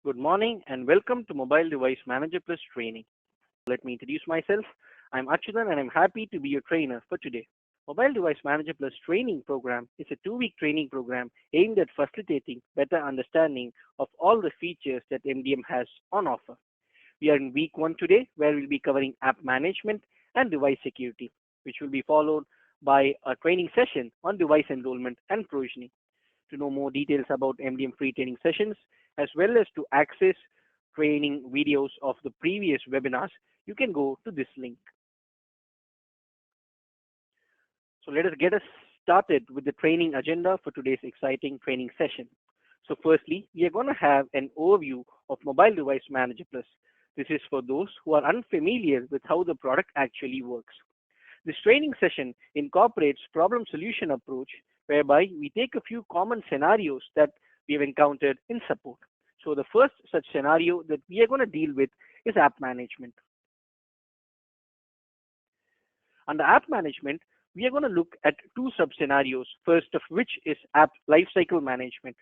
Good morning and welcome to Mobile Device Manager Plus training. Let me introduce myself. I'm Achyutan and I'm happy to be your trainer for today. Mobile Device Manager Plus training program is a 2-week training program aimed at facilitating better understanding of all the features that MDM has on offer. We are in week 1 today where we'll be covering app management and device security, which will be followed by a training session on device enrollment and provisioning. To know more details about MDM free training sessions, as well as to access training videos of the previous webinars, you can go to this link. So let us get us started with the training agenda for today's exciting training session. So firstly, we are going to have an overview of Mobile Device Manager Plus. This is for those who are unfamiliar with how the product actually works. This training session incorporates problem solution approach whereby we take a few common scenarios that we have encountered in support. So the first such scenario that we are going to deal with is app management. Under app management, we are going to look at 2 sub-scenarios, first of which is app lifecycle management.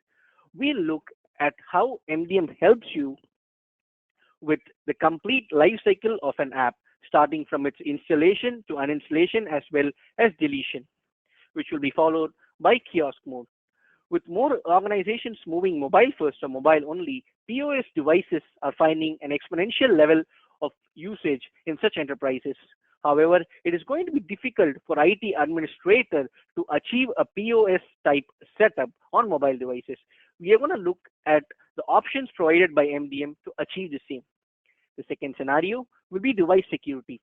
We'll look at how MDM helps you with the complete lifecycle of an app, starting from its installation to uninstallation as well as deletion, which will be followed by kiosk mode. With more organizations moving mobile first or mobile only, POS devices are finding an exponential level of usage in such enterprises. However, it is going to be difficult for IT administrator to achieve a POS type setup on mobile devices. We are going to look at the options provided by MDM to achieve the same. The second scenario will be device security.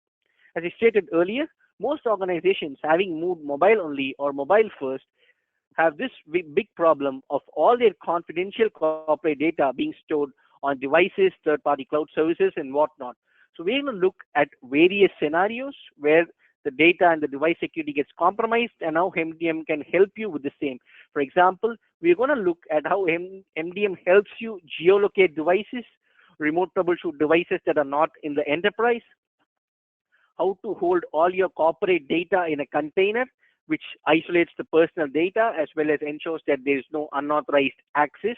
As I stated earlier, most organizations having moved mobile only or mobile first have this big problem of all their confidential corporate data being stored on devices, third-party cloud services, and whatnot. So we're going to look at various scenarios where the data and the device security gets compromised and how MDM can help you with the same. For example, we're going to look at how MDM helps you geolocate devices, remote troubleshoot devices that are not in the enterprise, how to hold all your corporate data in a container, which isolates the personal data as well as ensures that there is no unauthorized access.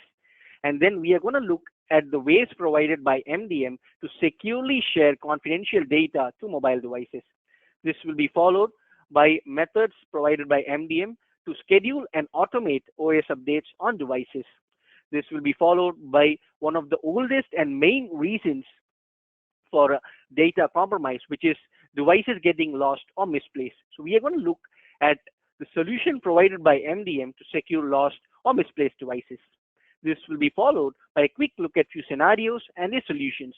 And then we are going to look at the ways provided by MDM to securely share confidential data to mobile devices. This will be followed by methods provided by MDM to schedule and automate OS updates on devices. This will be followed by one of the oldest and main reasons for data compromise, which is devices getting lost or misplaced. So we are going to look at the solution provided by MDM to secure lost or misplaced devices. This will be followed by a quick look at few scenarios and their solutions.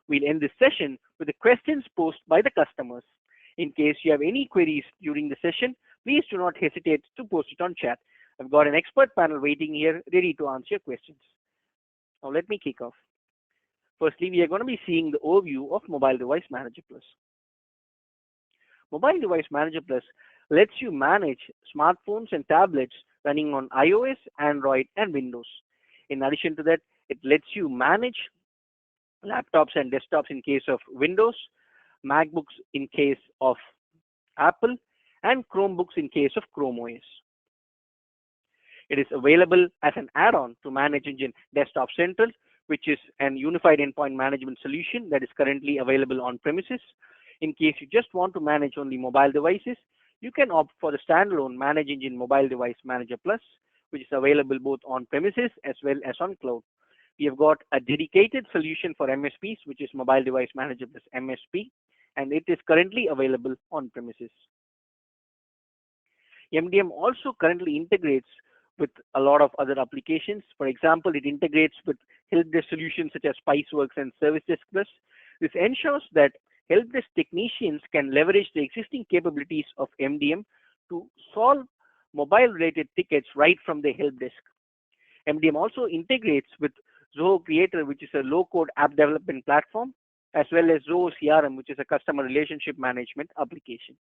We'll end this session with the questions posed by the customers. In case you have any queries during the session, please do not hesitate to post it on chat. I've got an expert panel waiting here ready to answer your questions. Now let me kick off. Firstly, we are going to be seeing the overview of Mobile Device Manager Plus. Mobile Device Manager Plus lets you manage smartphones and tablets running on iOS, Android, and Windows. In addition to that, it lets you manage laptops and desktops in case of Windows, MacBooks in case of Apple, and Chromebooks in case of Chrome OS. It is available as an add-on to ManageEngine Desktop Central, which is an unified endpoint management solution that is currently available on premises. In case you just want to manage only mobile devices, you can opt for the standalone ManageEngine Mobile Device Manager Plus, which is available both on premises as well as on cloud. We have got a dedicated solution for MSPs, which is Mobile Device Manager Plus MSP, and it is currently available on premises. MDM also currently integrates with a lot of other applications. For example, it integrates with help desk solutions such as Spiceworks and Service Desk Plus. This ensures that help desk technicians can leverage the existing capabilities of MDM to solve mobile-related tickets right from the help desk. MDM also integrates with Zoho Creator, which is a low-code app development platform, as well as Zoho CRM, which is a customer relationship management application.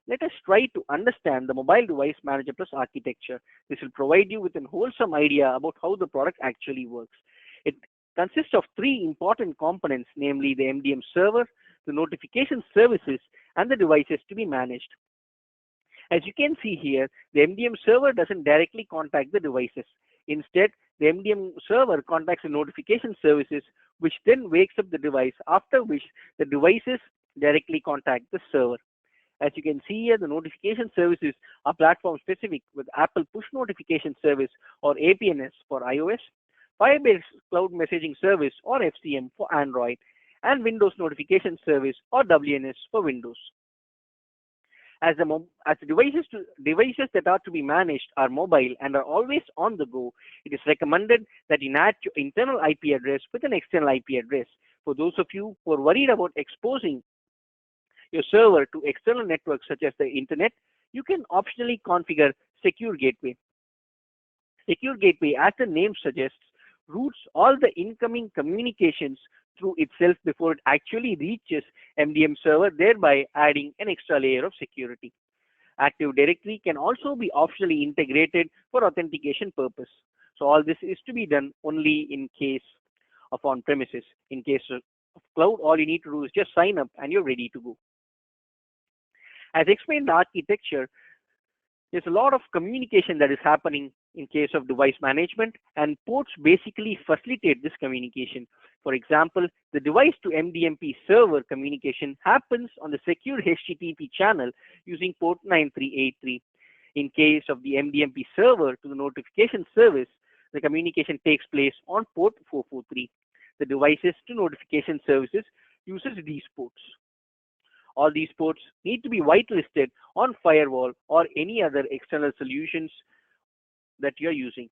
Let us try to understand the Mobile Device Manager Plus architecture. This will provide you with a wholesome idea about how the product actually works. It consists of 3 important components, namely the MDM server, the notification services, and the devices to be managed. As you can see here, the MDM server doesn't directly contact the devices. Instead, the MDM server contacts the notification services, which then wakes up the device, after which the devices directly contact the server. As you can see here, the notification services are platform specific, with Apple Push Notification Service or APNS for iOS, Firebase Cloud Messaging Service or FCM for Android, and Windows Notification Service or WNS for Windows. As the devices that are to be managed are mobile and are always on the go, it is recommended that you match your internal IP address with an external IP address. For those of you who are worried about exposing your server to external networks such as the internet, you can optionally configure Secure Gateway. Secure Gateway, as the name suggests, routes all the incoming communications through itself before it actually reaches MDM server, thereby adding an extra layer of security. Active Directory can also be optionally integrated for authentication purpose. So all this is to be done only in case of on-premises. In case of cloud, all you need to do is just sign up and you're ready to go. As explained, the architecture, there's a lot of communication that is happening in case of device management, and ports basically facilitate this communication. For example, the device to MDMP server communication happens on the secure HTTP channel using port 9383. In case of the MDMP server to the notification service, the communication takes place on port 443. The devices to notification services uses these ports. All these ports need to be whitelisted on firewall or any other external solutions that you're using.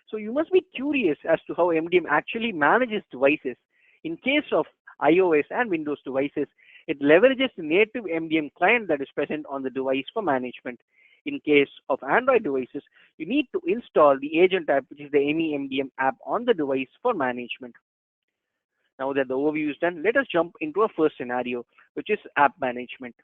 So you must be curious as to how MDM actually manages devices. In case of iOS and Windows devices, it leverages the native MDM client that is present on the device for management. In case of Android devices, you need to install the agent app, which is the MDM app on the device for management. Now that the overview is done, let us jump into our first scenario, which is app management.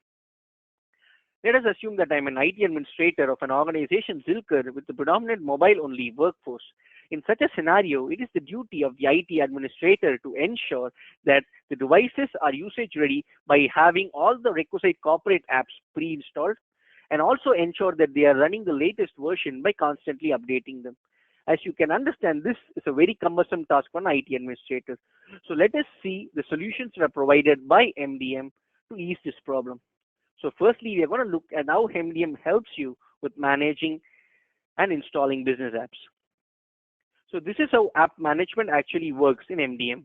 Let us assume that I'm an IT administrator of an organization, Zilker, with the predominant mobile-only workforce. In such a scenario, it is the duty of the IT administrator to ensure that the devices are usage-ready by having all the requisite corporate apps pre-installed, and also ensure that they are running the latest version by constantly updating them. As you can understand, this is a very cumbersome task for an IT administrator. So let us see the solutions that are provided by MDM to ease this problem. So firstly, we are going to look at how MDM helps you with managing and installing business apps. So this is how app management actually works in MDM.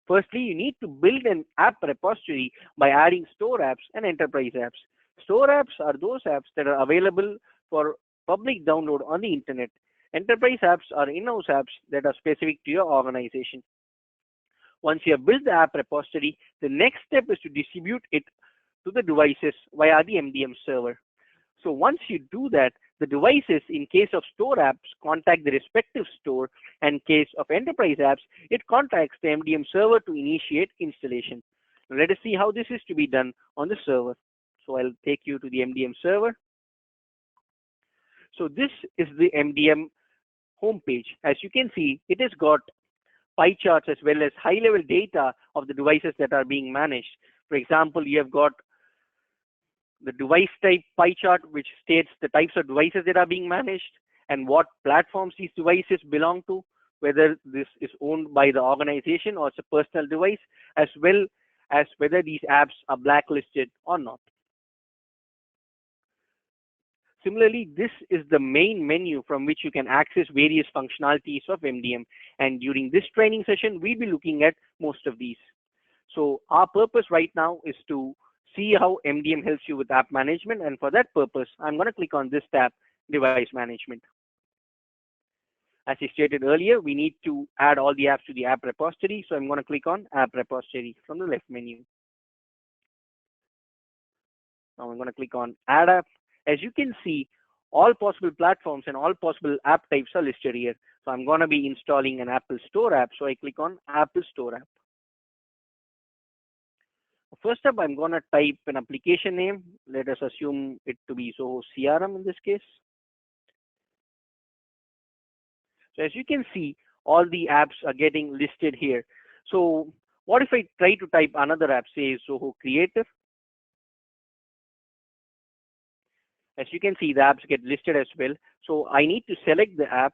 Firstly, you need to build an app repository by adding store apps and enterprise apps. Store apps are those apps that are available for public download on the internet. Enterprise apps are in-house apps that are specific to your organization. Once you have built the app repository, the next step is to distribute it to the devices via the MDM server. So once you do that, the devices, in case of store apps, contact the respective store, and in case of enterprise apps, it contacts the MDM server to initiate installation. Now let us see how this is to be done on the server. So I'll take you to the MDM server. So this is the MDM homepage. As you can see, it has got pie charts as well as high-level data of the devices that are being managed. For example, you have got the device type pie chart, which states the types of devices that are being managed and what platforms these devices belong to, whether this is owned by the organization or it's a personal device, as well as whether these apps are blacklisted or not. Similarly, this is the main menu from which you can access various functionalities of MDM. And during this training session, we'll be looking at most of these. So our purpose right now is to see how MDM helps you with app management. And for that purpose, I'm going to click on this tab, Device Management. As I stated earlier, we need to add all the apps to the app repository. So I'm going to click on App Repository from the left menu. Now I'm going to click on Add App. As you can see, all possible platforms and all possible app types are listed here. So I'm going to be installing an Apple Store app. So I click on Apple Store app. First up, I'm going to type an application name. Let us assume it to be Zoho CRM in this case. So as you can see, all the apps are getting listed here. So what if I try to type another app, say Zoho Creator? As you can see, the apps get listed as well. So I need to select the app,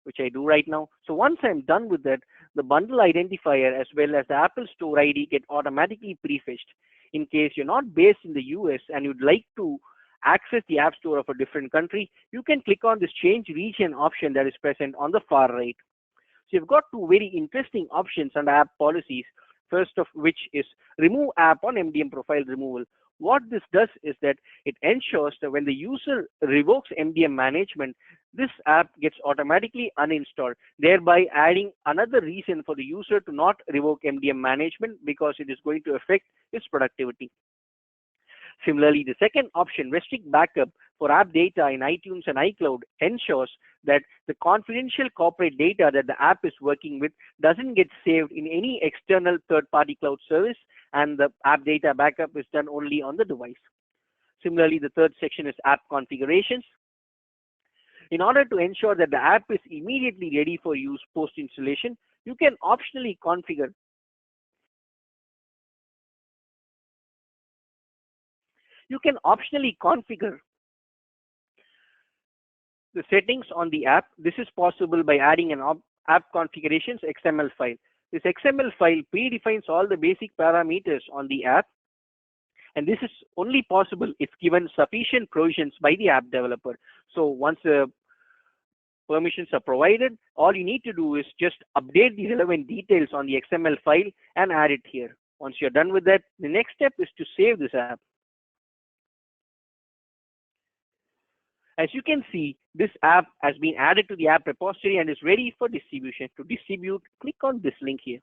which I do right now. So once I'm done with that, the bundle identifier as well as the Apple Store ID get automatically prefetched. In case you're not based in the US and you'd like to access the App Store of a different country, you can click on this change region option that is present on the far right. So you've got two very interesting options under app policies. First of which is remove app on MDM profile removal. What this does is that it ensures that when the user revokes MDM management, this app gets automatically uninstalled, thereby adding another reason for the user to not revoke MDM management because it is going to affect his productivity. Similarly, the second option, restrict backup for app data in iTunes and iCloud, ensures that the confidential corporate data that the app is working with doesn't get saved in any external third-party cloud service, and the app data backup is done only on the device. Similarly, the third section is app configurations. In order to ensure that the app is immediately ready for use post-installation, you can optionally configure the settings on the app. This is possible by adding an app configurations XML file. This XML file predefines all the basic parameters on the app, and this is only possible if given sufficient provisions by the app developer. So once the permissions are provided, all you need to do is just update the relevant details on the XML file and add it here. Once you're done with that, the next step is to save this app. As you can see, this app has been added to the app repository and is ready for distribution. To distribute, click on this link here.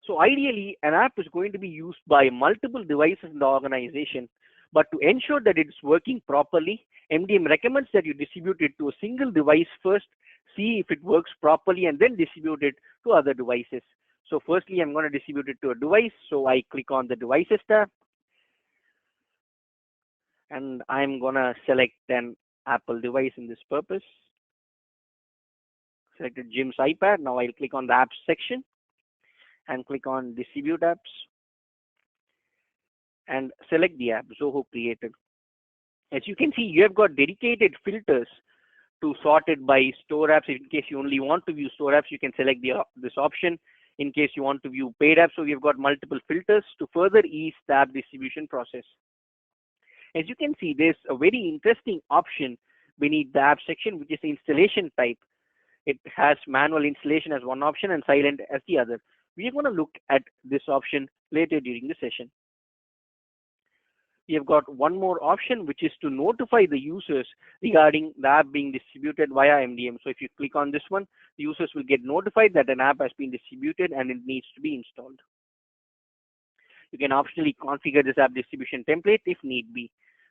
So ideally, an app is going to be used by multiple devices in the organization, but to ensure that it's working properly, MDM recommends that you distribute it to a single device first, see if it works properly, and then distribute it to other devices. So firstly, I'm going to distribute it to a device. So I click on the devices tab, and I'm going to select an Apple device in this purpose. Selected Jim's iPad. Now I'll click on the apps section and click on distribute apps and select the app, Zoho Creator. As you can see, you have got dedicated filters to sort it by store apps. In case you only want to view store apps, you can select this option. In case you want to view paid apps, so you've got multiple filters to further ease the app distribution process. As you can see, there's a very interesting option beneath the app section, which is installation type. It has manual installation as one option and silent as the other. We are going to look at this option later during the session. We have got one more option, which is to notify the users regarding the app being distributed via MDM. So if you click on this one, the users will get notified that an app has been distributed and it needs to be installed. You can optionally configure this app distribution template if need be.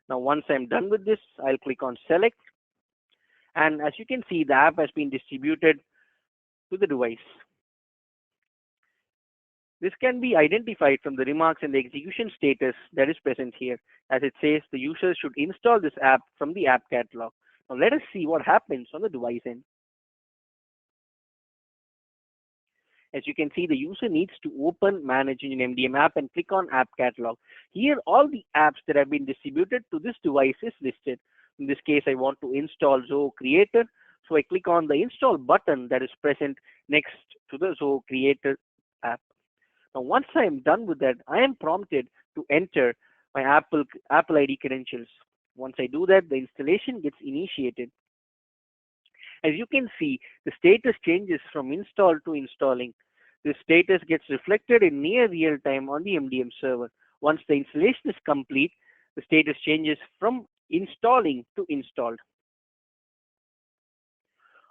Now, once I'm done with this, I'll click on select. And as you can see, the app has been distributed to the device. This can be identified from the remarks and the execution status that is present here, as it says the user should install this app from the app catalog. Now let us see what happens on the device end. As you can see, the user needs to open ManageEngine MDM app and click on app catalog. Here, all the apps that have been distributed to this device is listed. In this case, I want to install Zoho Creator. So I click on the install button that is present next to the Zoho Creator app. Now, once I am done with that, I am prompted to enter my Apple ID credentials. Once I do that, the installation gets initiated. As you can see, the status changes from install to installing. The status gets reflected in near real time on the MDM server. Once the installation is complete, the status changes from installing to installed.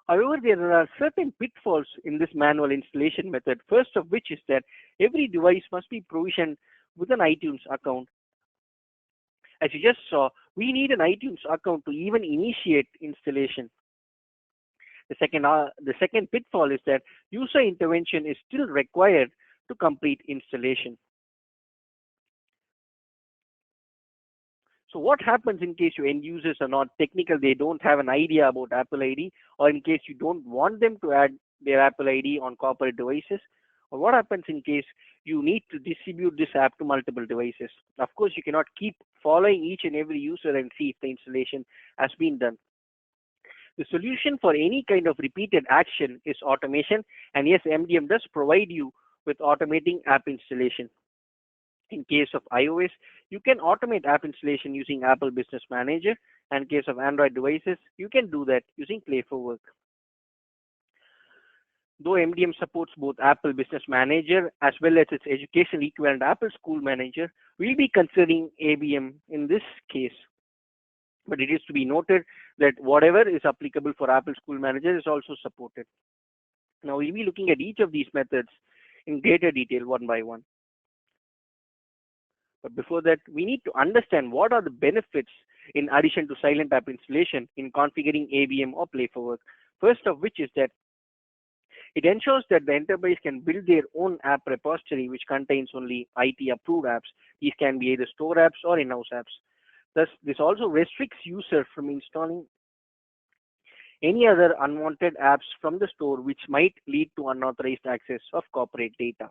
However, there are certain pitfalls in this manual installation method, first of which is that every device must be provisioned with an iTunes account. As you just saw, we need an iTunes account to even initiate installation. The second pitfall is that user intervention is still required to complete installation. So what happens in case your end users are not technical, they don't have an idea about Apple ID, or in case you don't want them to add their Apple ID on corporate devices? Or what happens in case you need to distribute this app to multiple devices? Of course, you cannot keep following each and every user and see if the installation has been done. The solution for any kind of repeated action is automation, and yes, MDM does provide you with automating app installation. In case of iOS, you can automate app installation using Apple Business Manager, and in case of Android devices, you can do that using Play for Work. Though MDM supports both Apple Business Manager as well as its education equivalent Apple School Manager, we'll be considering ABM in this case. But it is to be noted that whatever is applicable for Apple School Manager is also supported. Now we'll be looking at each of these methods in greater detail one by one. But before that, we need to understand what are the benefits in addition to silent app installation in configuring ABM or Play for Work. First of which is that it ensures that the enterprise can build their own app repository which contains only IT approved apps. These can be either store apps or in-house apps. Thus, this also restricts user from installing any other unwanted apps from the store which might lead to unauthorized access of corporate data.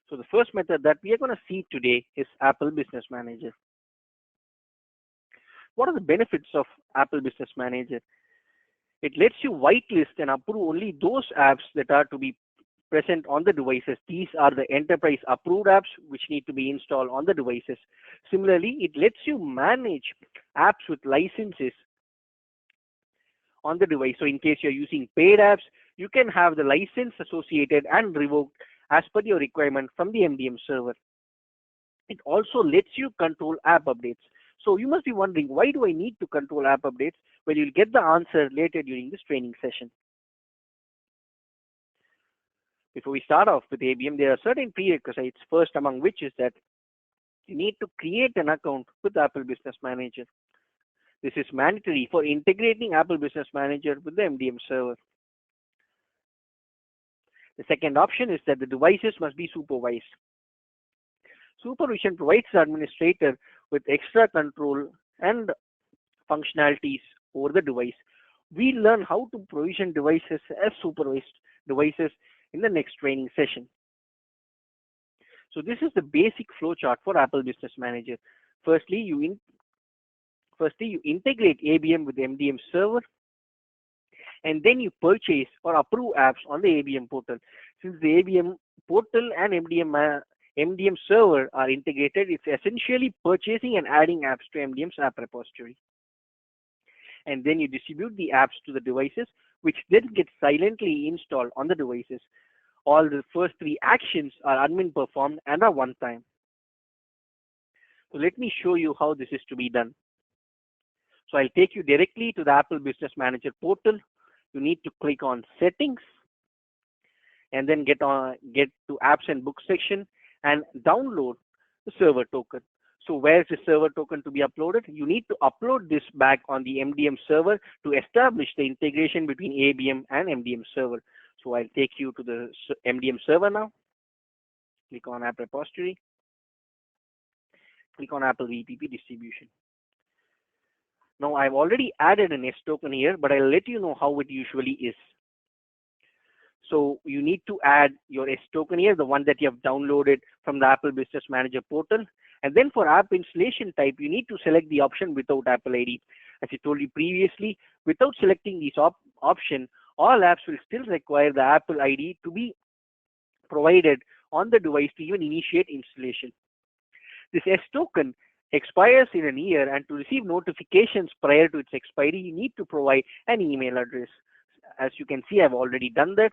So the first method that we are going to see today is Apple Business Manager. What are the benefits of Apple Business Manager? It lets you whitelist and approve only those apps that are to be present on the devices. These are the enterprise approved apps which need to be installed on the devices. Similarly, it lets you manage apps with licenses on the device. So in case you're using paid apps, you can have the license associated and revoked as per your requirement from the MDM server. It also lets you control app updates. So you must be wondering, why do I need to control app updates? Well, you'll get the answer later during this training session. Before we start off with ABM, there are certain prerequisites, first among which is that you need to create an account with Apple Business Manager. This is mandatory for integrating Apple Business Manager with the MDM server. The second option is that the devices must be supervised. Supervision provides the administrator with extra control and functionalities over the device. We learn how to provision devices as supervised devices in the next training session. So this is the basic flowchart for Apple Business Manager. Firstly, you integrate ABM with the MDM server, and then you purchase or approve apps on the ABM portal. Since the ABM portal and MDM server are integrated, it's essentially purchasing and adding apps to MDM's app repository. And then you distribute the apps to the devices, which then get silently installed on the devices. All the first three actions are admin performed and are one time. So let me show you how this is to be done. So I'll take you directly to the Apple Business Manager portal. You need to click on Settings, and then get to Apps and Books section and download the server token. So where is the server token to be uploaded? You need to upload this back on the MDM server to establish the integration between ABM and MDM server. So I'll take you to the MDM server now. Click on App Repository. Click on Apple VPP Distribution. Now I've already added an S token here, but I'll let you know how it usually is. So you need to add your S token here, the one that you have downloaded from the Apple Business Manager portal. And then for app installation type, you need to select the option without Apple ID. As I told you previously, without selecting this option, all apps will still require the Apple ID to be provided on the device to even initiate installation. This S token expires in a year, and to receive notifications prior to its expiry, you need to provide an email address. As you can see, I've already done that.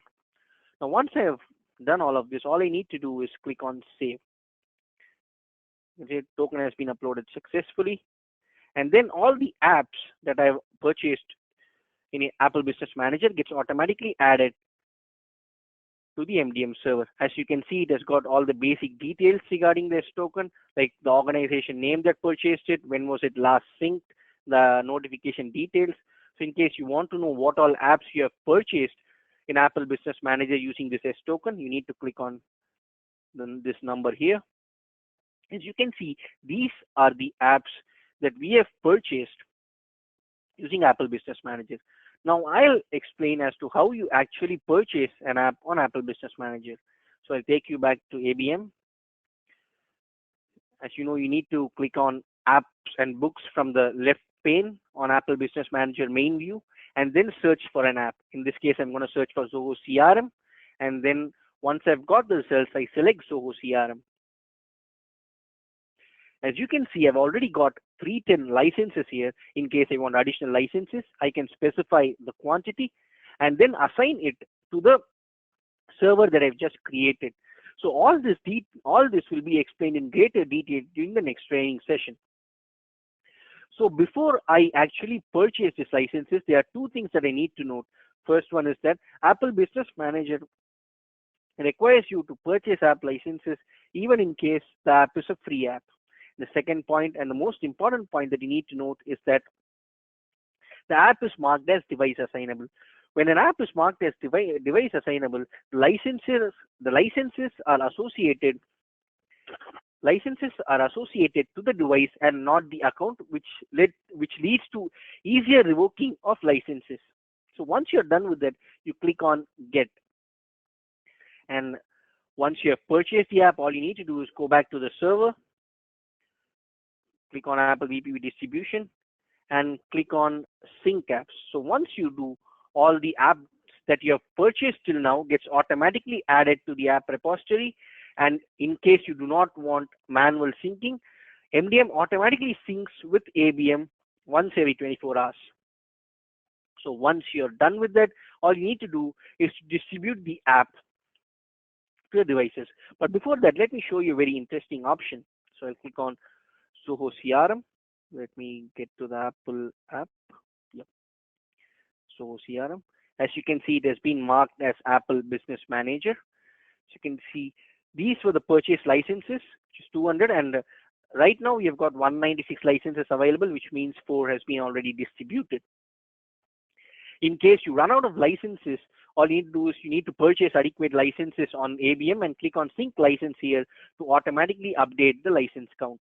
Now, once I have done all of this, all I need to do is click on Save. The token has been uploaded successfully. And then all the apps that I've purchased in Apple Business Manager gets automatically added to the MDM server. As you can see, it has got all the basic details regarding this token, like the organization name that purchased it, when was it last synced, the notification details. So in case you want to know what all apps you have purchased in Apple Business Manager using this S token, you need to click on this number here. As you can see, these are the apps that we have purchased using Apple Business Manager. Now I'll explain as to how you actually purchase an app on Apple Business Manager. So I'll take you back to ABM. As you know, you need to click on apps and books from the left pane on Apple Business Manager main view, and then search for an app. In this case, I'm going to search for Zoho CRM, and then once I've got the results, I select Zoho CRM. As you can see, I've already got 310 licenses here. In case I want additional licenses, I can specify the quantity and then assign it to the server that I've just created. So all this will be explained in greater detail during the next training session. So before I actually purchase these licenses, there are two things that I need to note. First one is that Apple Business Manager requires you to purchase app licenses even in case the app is a free app. The second point, and the most important point that you need to note, is that the app is marked as device assignable. When an app is marked as device assignable, the licenses are associated to the device and not the account, which leads to easier revoking of licenses. So once you're done with that, you click on Get. And once you have purchased the app, all you need to do is go back to the server, click on Apple VPV distribution, and click on Sync Apps. So once you do, all the apps that you have purchased till now gets automatically added to the app repository. And in case you do not want manual syncing, MDM automatically syncs with ABM once every 24 hours. So once you're done with that, all you need to do is to distribute the app to the devices. But before that, let me show you a very interesting option. So I'll click on Zoho CRM. Let me get to the Apple app. Yep. Zoho CRM. As you can see, it has been marked as Apple Business Manager. So you can see these were the purchase licenses, which is 200, and right now we have got 196 licenses available, which means 4 has been already distributed. In case you run out of licenses, all you need to do is you need to purchase adequate licenses on ABM and click on Sync License here to automatically update the license count.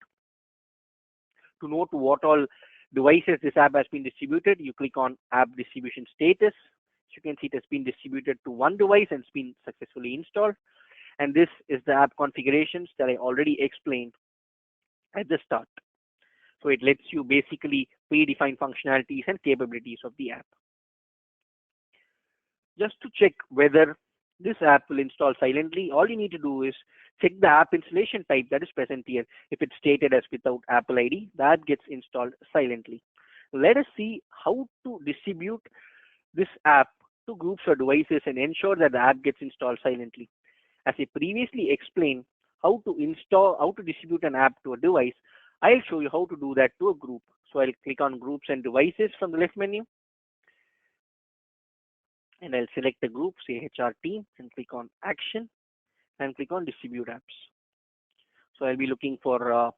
To know to what all devices this app has been distributed, you click on App Distribution Status. As you can see, it has been distributed to one device and it's been successfully installed. And this is the app configurations that I already explained at the start. So it lets you basically predefine functionalities and capabilities of the app. Just to check whether this app will install silently, all you need to do is check the app installation type that is present here. If it's stated as without Apple ID, the app gets installed silently. Let us see how to distribute this app to groups or devices and ensure that the app gets installed silently. As I previously explained how to distribute an app to a device, I'll show you how to do that to a group. So I'll click on Groups and Devices from the left menu. And I'll select the group, say HR team, and click on Action, and click on Distribute Apps. So I'll be looking for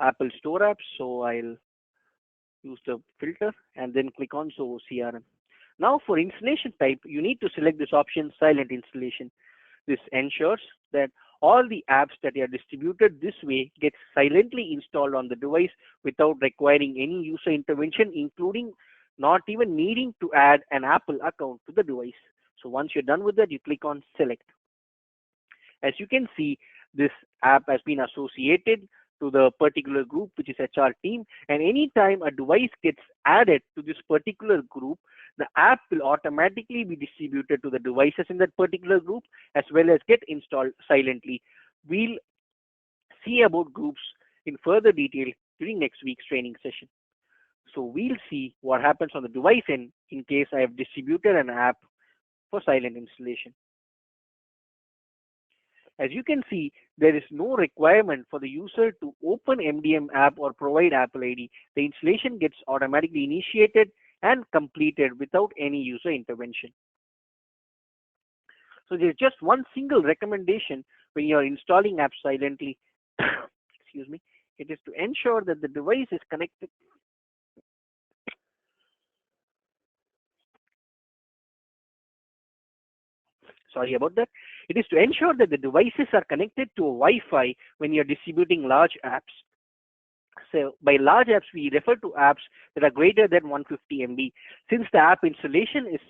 Apple Store apps. So I'll use the filter and then click on Zoho CRM. Now for installation type, you need to select this option, Silent Installation. This ensures that all the apps that are distributed this way get silently installed on the device without requiring any user intervention, including not even needing to add an Apple account to the device. So once you're done with that, you click on Select. As you can see, this app has been associated to the particular group, which is HR team, and anytime a device gets added to this particular group, the app will automatically be distributed to the devices in that particular group as well as get installed silently. We'll see about groups in further detail during next week's training session. So we'll see what happens on the device end in case I have distributed an app for silent installation. As you can see, there is no requirement for the user to open MDM app or provide Apple ID. The installation gets automatically initiated and completed without any user intervention. So there's just one single recommendation when you're installing apps silently. Excuse me. It is to ensure that the device is connected. Sorry about that. It is to ensure that the devices are connected to a Wi-Fi when you're distributing large apps. by large apps, we refer to apps that are greater than 150 MB. Since the app installation is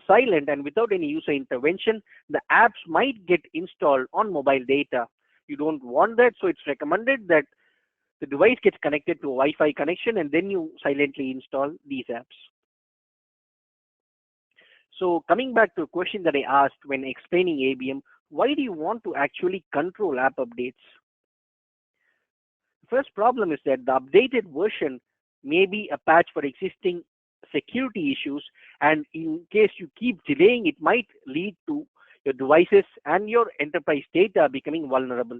silent and without any user intervention, the apps might get installed on mobile data. You don't want that, so it's recommended that the device gets connected to a Wi-Fi connection and then you silently install these apps. So coming back to a question that I asked when explaining ABM, why do you want to actually control app updates? The first problem is that the updated version may be a patch for existing security issues, and in case you keep delaying, it might lead to your devices and your enterprise data becoming vulnerable.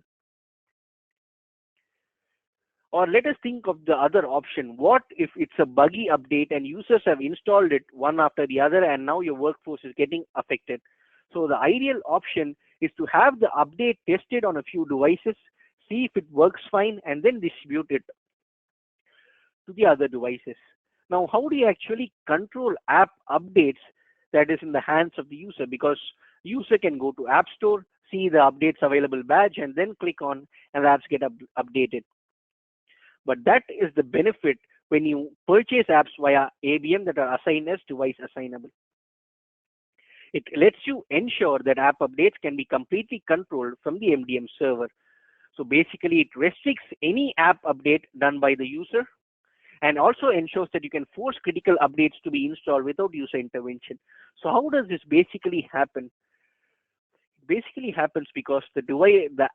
Or let us think of the other option. What if it's a buggy update and users have installed it one after the other and now your workforce is getting affected? So the ideal option is to have the update tested on a few devices, see if it works fine, and then distribute it to the other devices. Now, how do you actually control app updates that is in the hands of the user? Because user can go to App Store, see the updates available badge, and then click on and the apps get updated. But that is the benefit when you purchase apps via ABM that are assigned as device assignable. It lets you ensure that app updates can be completely controlled from the MDM server. So basically, it restricts any app update done by the user and also ensures that you can force critical updates to be installed without user intervention. So how does this basically happen? Basically happens because the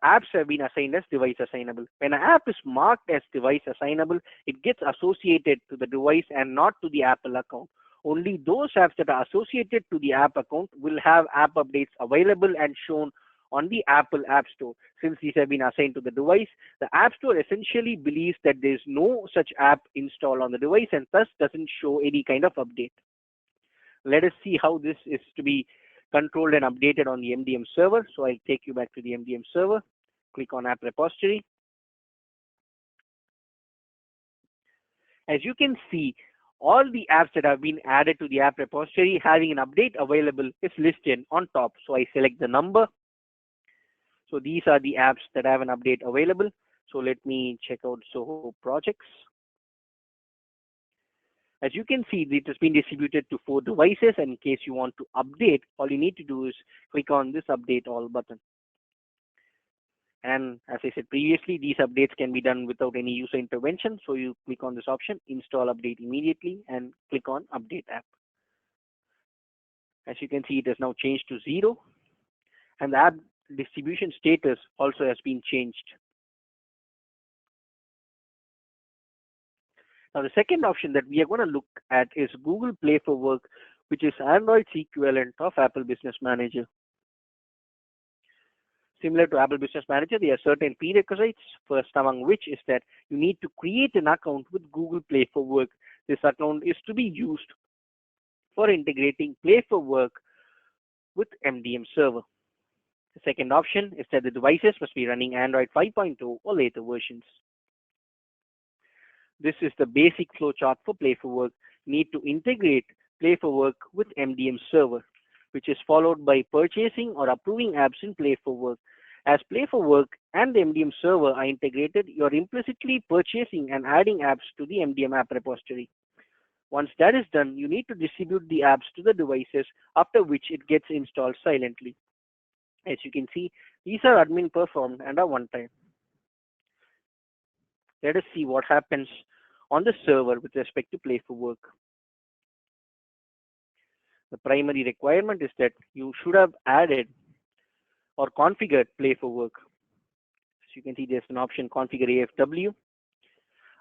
apps have been assigned as device assignable. When an app is marked as device assignable, it gets associated to the device and not to the Apple account. Only those apps that are associated to the app account will have app updates available and shown on the Apple App Store. Since these have been assigned to the device, the App Store essentially believes that there is no such app installed on the device and thus doesn't show any kind of update. Let us see how this is to be controlled and updated on the MDM server. So I'll take you back to the MDM server, click on app repository. As you can see, all the apps that have been added to the app repository having an update available is listed on top. So I select the number. So these are the apps that have an update available. So let me check out Soho projects. As you can see, it has been distributed to 4 devices, and in case you want to update, all you need to do is click on this update all button. And as I said previously, these updates can be done without any user intervention. So you click on this option, install update immediately, and click on update app. As you can see, it has now changed to 0, and the app distribution status also has been changed. Now, the second option that we are going to look at is Google Play for Work, which is Android's equivalent of Apple Business Manager. Similar to Apple Business Manager, there are certain prerequisites, first among which is that you need to create an account with Google Play for Work. This account is to be used for integrating Play for Work with MDM server. The second option is that the devices must be running Android 5.0 or later versions. This is the basic flowchart for Play for Work. You need to integrate Play for Work with MDM server, which is followed by purchasing or approving apps in Play for Work. As Play for Work and the MDM server are integrated, you are implicitly purchasing and adding apps to the MDM app repository. Once that is done, you need to distribute the apps to the devices, after which it gets installed silently. As you can see, these are admin performed and are one time. Let us see what happens on the server with respect to Play for Work. The primary requirement is that you should have added or configured Play for Work. As you can see, there's an option configure AFW.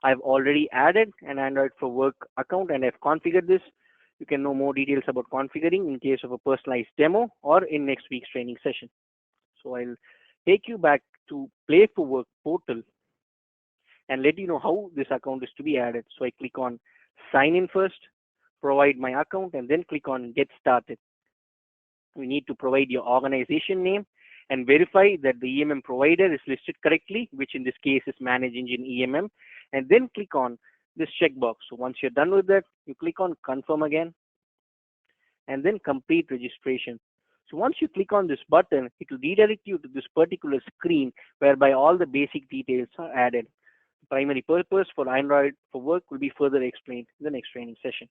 I've already added an Android for Work account and I've configured this. You can know more details about configuring in case of a personalized demo or in next week's training session. So I'll take you back to Play for Work portal and let you know how this account is to be added. So I click on sign in first, provide my account, and then click on get started. We need to provide your organization name and verify that the EMM provider is listed correctly, which in this case is ManageEngine EMM, and then click on this checkbox. So once you're done with that, you click on confirm again and then complete registration. So once you click on this button, it will redirect you to this particular screen whereby all the basic details are added. primary purpose for Android for work will be further explained in the next training session.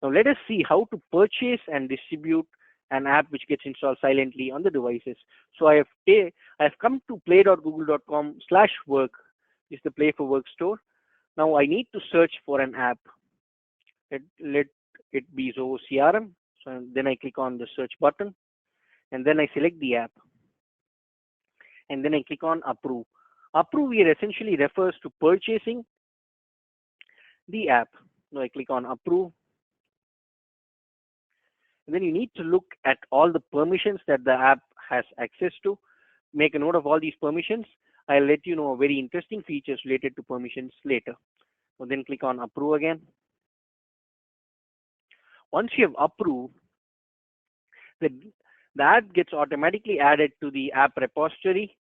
Now let us see how to purchase and distribute an app which gets installed silently on the devices. So I have come to play.google.com/work. This is the Play for Work store. Now I need to search for an app. Let it be Zoho CRM. So then I click on the search button, and then I select the app, and then I click on approve. Approve here essentially refers to purchasing the app. Now I click on approve. And then you need to look at all the permissions that the app has access to. Make a note of all these permissions. I'll let you know a very interesting features related to permissions later. So then click on approve again. Once you have approved, the app gets automatically added to the app repository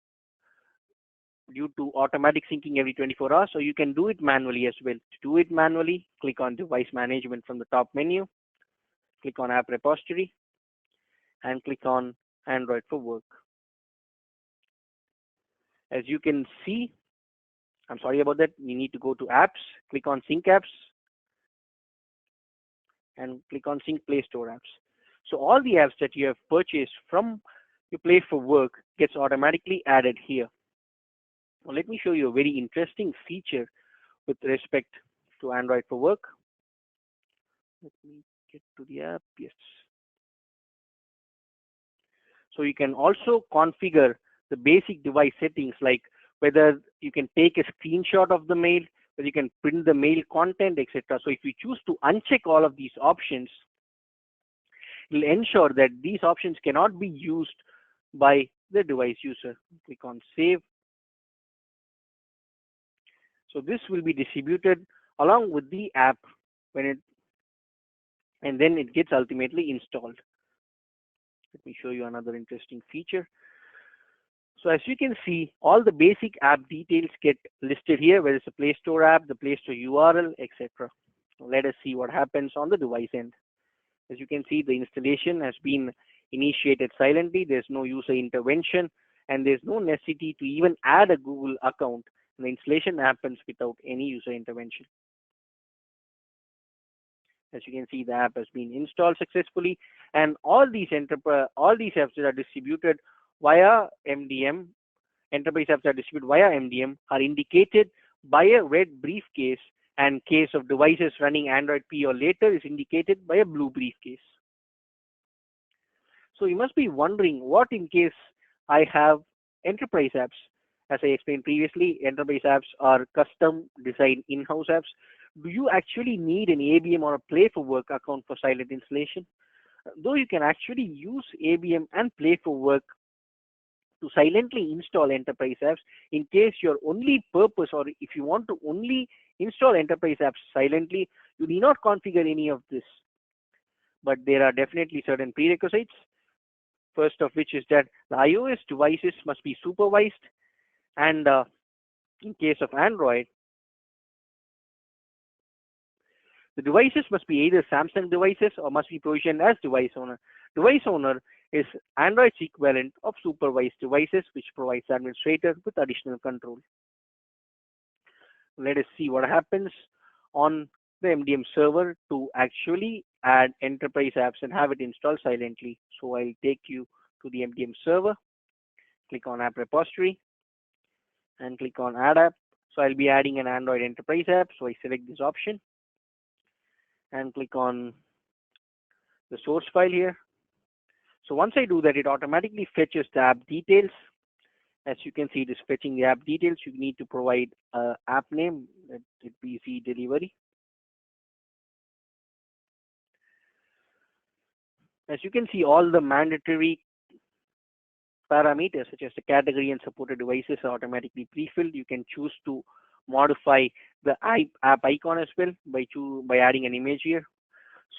due to automatic syncing every 24 hours. So you can do it manually as well. To do it manually, click on device management from the top menu. Click on app repository and click on Android for work. As you can see, I'm sorry about that, you need to go to apps, click on sync apps, and click on sync Play Store apps. So all the apps that you have purchased from your Play for Work gets automatically added here. Now let me show you a very interesting feature with respect to Android for work. Let me get to the app. Yes. So you can also configure the basic device settings, like whether you can take a screenshot of the mail, whether you can print the mail content, etc. So if you choose to uncheck all of these options, it will ensure that these options cannot be used by the device user. Click on save. So this will be distributed along with the app and then it gets ultimately installed. Let me show you another interesting feature. So as you can see, all the basic app details get listed here, whether it's a Play Store app, the Play Store URL, etc. Let us see what happens on the device end. As you can see, the installation has been initiated silently. There's no user intervention, and there's no necessity to even add a Google account. And the installation happens without any user intervention. As you can see, the app has been installed successfully, and all these apps that are distributed via MDM, enterprise apps that are distributed via MDM, are indicated by a red briefcase, and case of devices running Android P or later is indicated by a blue briefcase. So you must be wondering, what in case I have enterprise apps? As I explained previously, enterprise apps are custom designed in-house apps. Do you actually need an ABM or a Play for Work account for silent installation? Though you can actually use ABM and Play for Work to silently install enterprise apps, in case your only purpose, or if you want to only install enterprise apps silently, you need not configure any of this. But there are definitely certain prerequisites. First of which is that the iOS devices must be supervised, and in case of Android, the devices must be either Samsung devices or must be provisioned as device owner. Device owner is Android's equivalent of supervised devices, which provides the administrator with additional control. Let us see what happens on the MDM server to actually add enterprise apps and have it installed silently. So I'll take you to the MDM server, click on app repository, and click on add app. So I'll be adding an Android enterprise app. So I select this option and click on the source file here. So once I do that, it automatically fetches the app details. As you can see, it is fetching the app details. You need to provide an app name, let it be Z Delivery. As you can see, all the mandatory parameters such as the category and supported devices are automatically pre-filled. You can choose to modify the app icon as well by adding an image here.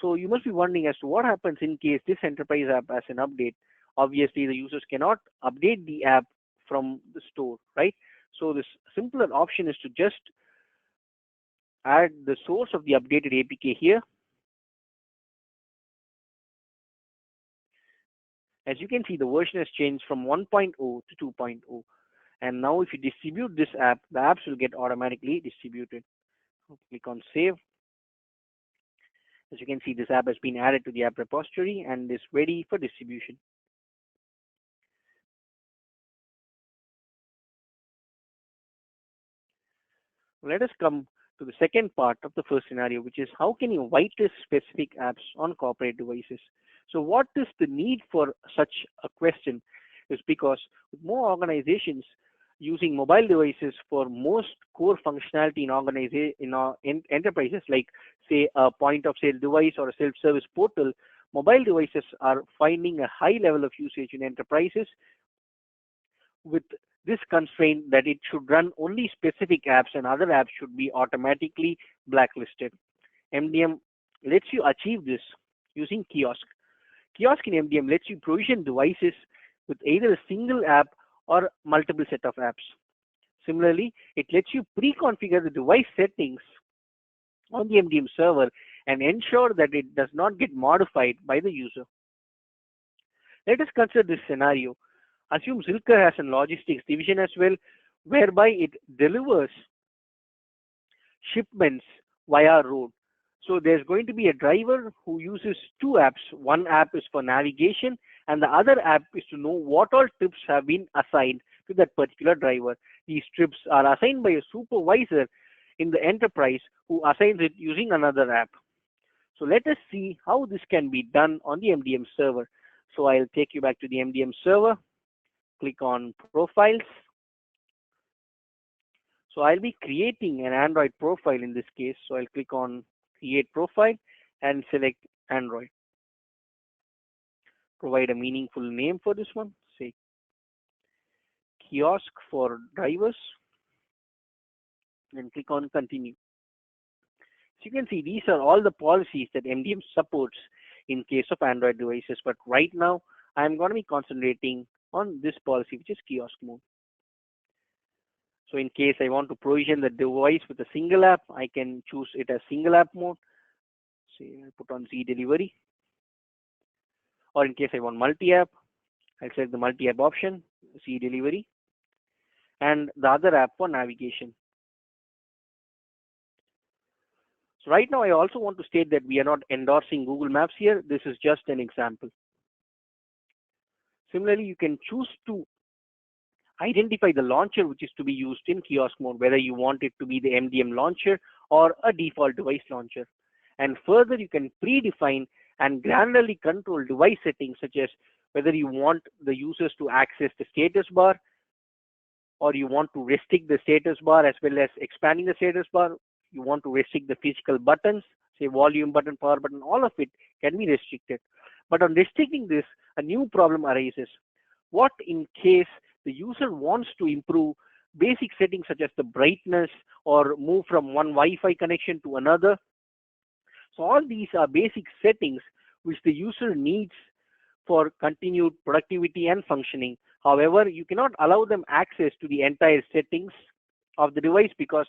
So you must be wondering as to what happens in case this enterprise app has an update. Obviously, the users cannot update the app from the store, right? So this simpler option is to just add the source of the updated APK here. As you can see, the version has changed from 1.0 to 2.0. And now if you distribute this app, the apps will get automatically distributed. So click on save. As you can see, this app has been added to the app repository and is ready for distribution. Let us come to the second part of the first scenario, which is how can you whitelist specific apps on corporate devices? So what is the need for such a question is because with more organizations using mobile devices for most core functionality in enterprises, like say a point of sale device or a self-service portal, mobile devices are finding a high level of usage in enterprises with this constraint that it should run only specific apps and other apps should be automatically blacklisted. MDM lets you achieve this using kiosk. Kiosk in MDM lets you provision devices with either a single app or multiple set of apps. Similarly, it lets you pre-configure the device settings on the MDM server and ensure that it does not get modified by the user. Let us consider this scenario. Assume Zilker has a logistics division as well, whereby it delivers shipments via road. So there's going to be a driver who uses two apps. One app is for navigation and the other app is to know what all trips have been assigned to that particular driver. These trips are assigned by a supervisor in the enterprise who assigns it using another app. So let us see how this can be done on the MDM server. So I'll take you back to the MDM server. Click on profiles. So I'll be creating an Android profile in this case. So I'll click on create profile and select Android. Provide a meaningful name for this one. Say kiosk for drivers. Then click on continue. So you can see these are all the policies that MDM supports in case of Android devices. But right now I'm going to be concentrating on this policy, which is kiosk mode. So in case I want to provision the device with a single app, I can choose it as single app mode. Say I put on Z delivery. Or in case I want multi-app, I'll select the multi-app option, Z delivery, and the other app for navigation. So right now I also want to state that we are not endorsing Google Maps here. This is just an example. Similarly, you can choose to identify the launcher which is to be used in kiosk mode, whether you want it to be the MDM launcher or a default device launcher. And further, you can predefine and granularly control device settings, such as whether you want the users to access the status bar or you want to restrict the status bar as well as expanding the status bar. You want to restrict the physical buttons, say volume button, power button, all of it can be restricted. But on restricting this, a new problem arises. What in case the user wants to improve basic settings such as the brightness or move from one Wi-Fi connection to another? So all these are basic settings which the user needs for continued productivity and functioning. However, you cannot allow them access to the entire settings of the device because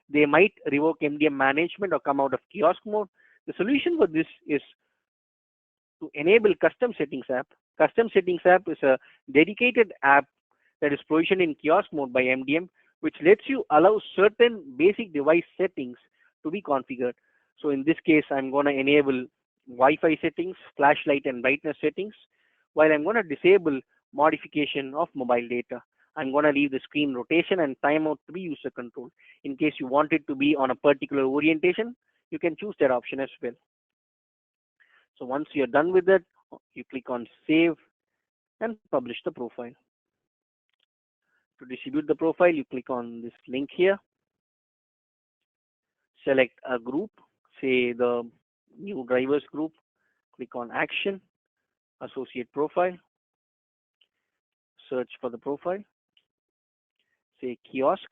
they might revoke MDM management or come out of kiosk mode. The solution for this is to enable custom settings app. Custom settings app is a dedicated app that is provisioned in kiosk mode by MDM, which lets you allow certain basic device settings to be configured. So in this case, I'm going to enable Wi-Fi settings, flashlight and brightness settings, while I'm going to disable modification of mobile data. I'm going to leave the screen rotation and timeout to be user control. In case you want it to be on a particular orientation, you can choose that option as well. So once you're done with that, you click on save and publish the profile. To distribute the profile, you click on this link here. Select a group, say the new drivers group. Click on action, associate profile, search for the profile, say kiosk,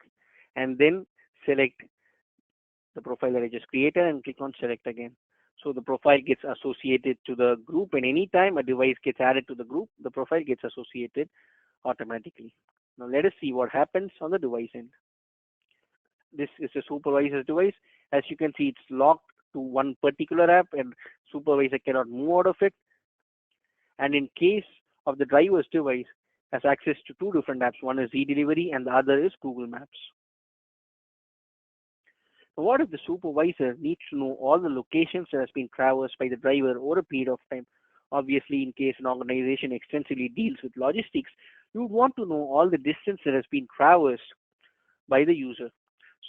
and then select the profile that I just created and click on select again. So the profile gets associated to the group, and anytime a device gets added to the group, the profile gets associated automatically. Now let us see what happens on the device end. This is a supervisor's device. As you can see, it's locked to one particular app and supervisor cannot move out of it. And in case of the driver's device, has access to two different apps. One is e-delivery and the other is Google Maps. Now, what if the supervisor needs to know all the locations that has been traversed by the driver over a period of time? Obviously, in case an organization extensively deals with logistics, you would want to know all the distance that has been traversed by the user,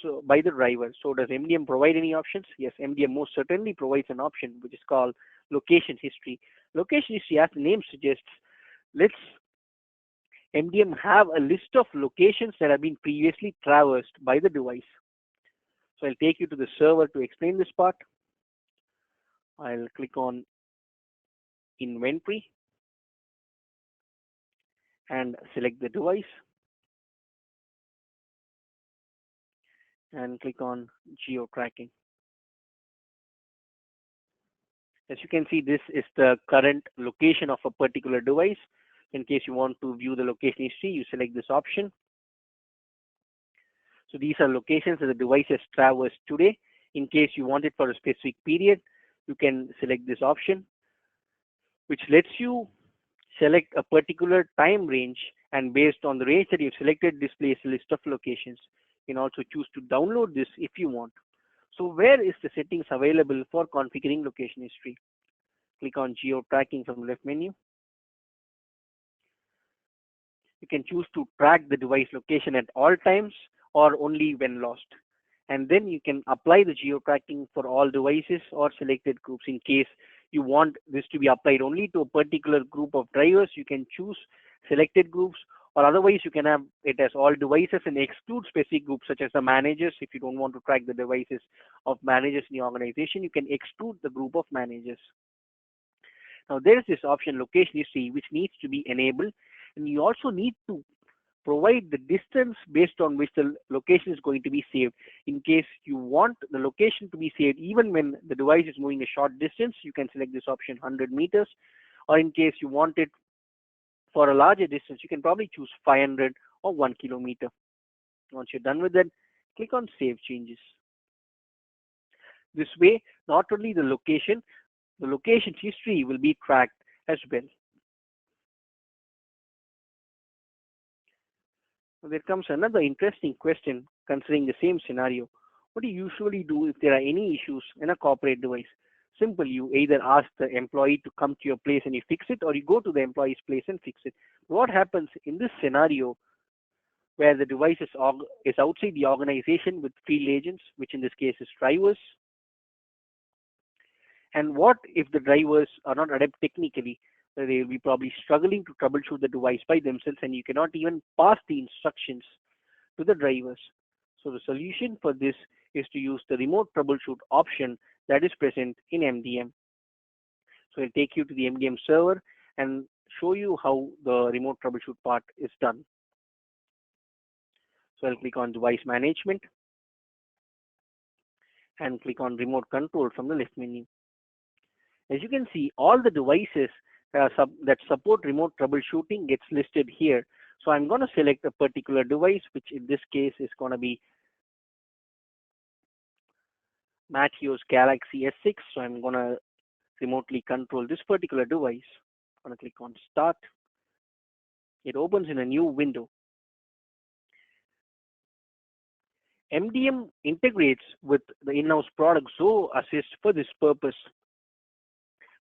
so by the driver. So does MDM provide any options? Yes, MDM most certainly provides an option which is called location history. Location history, as the name suggests, lets MDM have a list of locations that have been previously traversed by the device. So I'll take you to the server to explain this part. I'll click on inventory and select the device and click on geo tracking. As you can see, this is the current location of a particular device. In case you want to view the location history, you select this option. So these are locations that the device has traversed today. In case you want it for a specific period, you can select this option, which lets you select a particular time range, and based on the range that you've selected, displays a list of locations. You can also choose to download this if you want. So where is the settings available for configuring location history? Click on geo tracking from the left menu. You can choose to track the device location at all times or only when lost. And then you can apply the geo tracking for all devices or selected groups. In case you want this to be applied only to a particular group of drivers, you can choose selected groups, or otherwise you can have it as all devices and exclude specific groups such as the managers. If you don't want to track the devices of managers in the organization, you can exclude the group of managers. Now there is this option location history which needs to be enabled, and you also need to provide the distance based on which the location is going to be saved. In case you want the location to be saved even when the device is moving a short distance, you can select this option 100 meters, or in case you want it for a larger distance, you can probably choose 500 or 1 kilometer. Once you're done with that, click on Save Changes. This way, not only the location history will be tracked as well. Now, there comes another interesting question considering the same scenario. What do you usually do if there are any issues in a corporate device? Simple, you either ask the employee to come to your place and you fix it, or you go to the employee's place and fix it. What happens in this scenario where the device is outside the organization with field agents, which in this case is drivers? And what if the drivers are not adept technically? They will be probably struggling to troubleshoot the device by themselves, and you cannot even pass the instructions to the drivers. So the solution for this is to use the remote troubleshoot option that is present in MDM. So I'll take you to the MDM server and show you how the remote troubleshoot part is done. So I'll click on device management and click on remote control from the left menu. As you can see, all the devices that support remote troubleshooting gets listed here. So I'm going to select a particular device, which in this case is going to be ManageEngine Galaxy S6. So I'm going to remotely control this particular device. I'm going to click on Start. It opens in a new window. MDM integrates with the in-house product Zoho Assist for this purpose.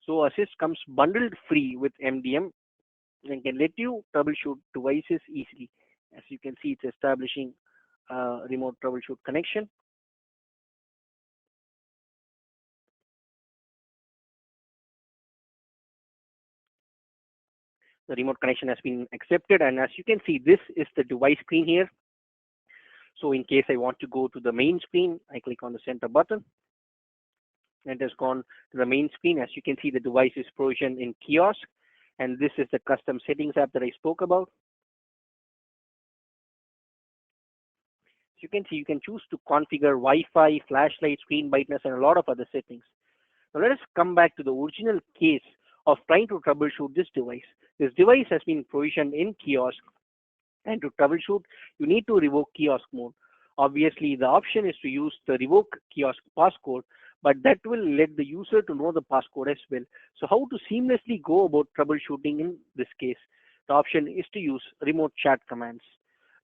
Zoho Assist comes bundled free with MDM and can let you troubleshoot devices easily. As you can see, it's establishing a remote troubleshoot connection. The remote connection has been accepted, and as you can see, this is the device screen here. So in case I want to go to the main screen, I click on the center button. And it has gone to the main screen. As you can see, the device is provisioned in kiosk, and this is the custom settings app that I spoke about. As you can see, you can choose to configure Wi-Fi, flashlight, screen brightness, and a lot of other settings. Now let us come back to the original case of trying to troubleshoot this device. This device has been provisioned in kiosk, and to troubleshoot, you need to revoke kiosk mode. Obviously, the option is to use the revoke kiosk passcode, but that will let the user to know the passcode as well. So how to seamlessly go about troubleshooting in this case? option is to use remote chat commands.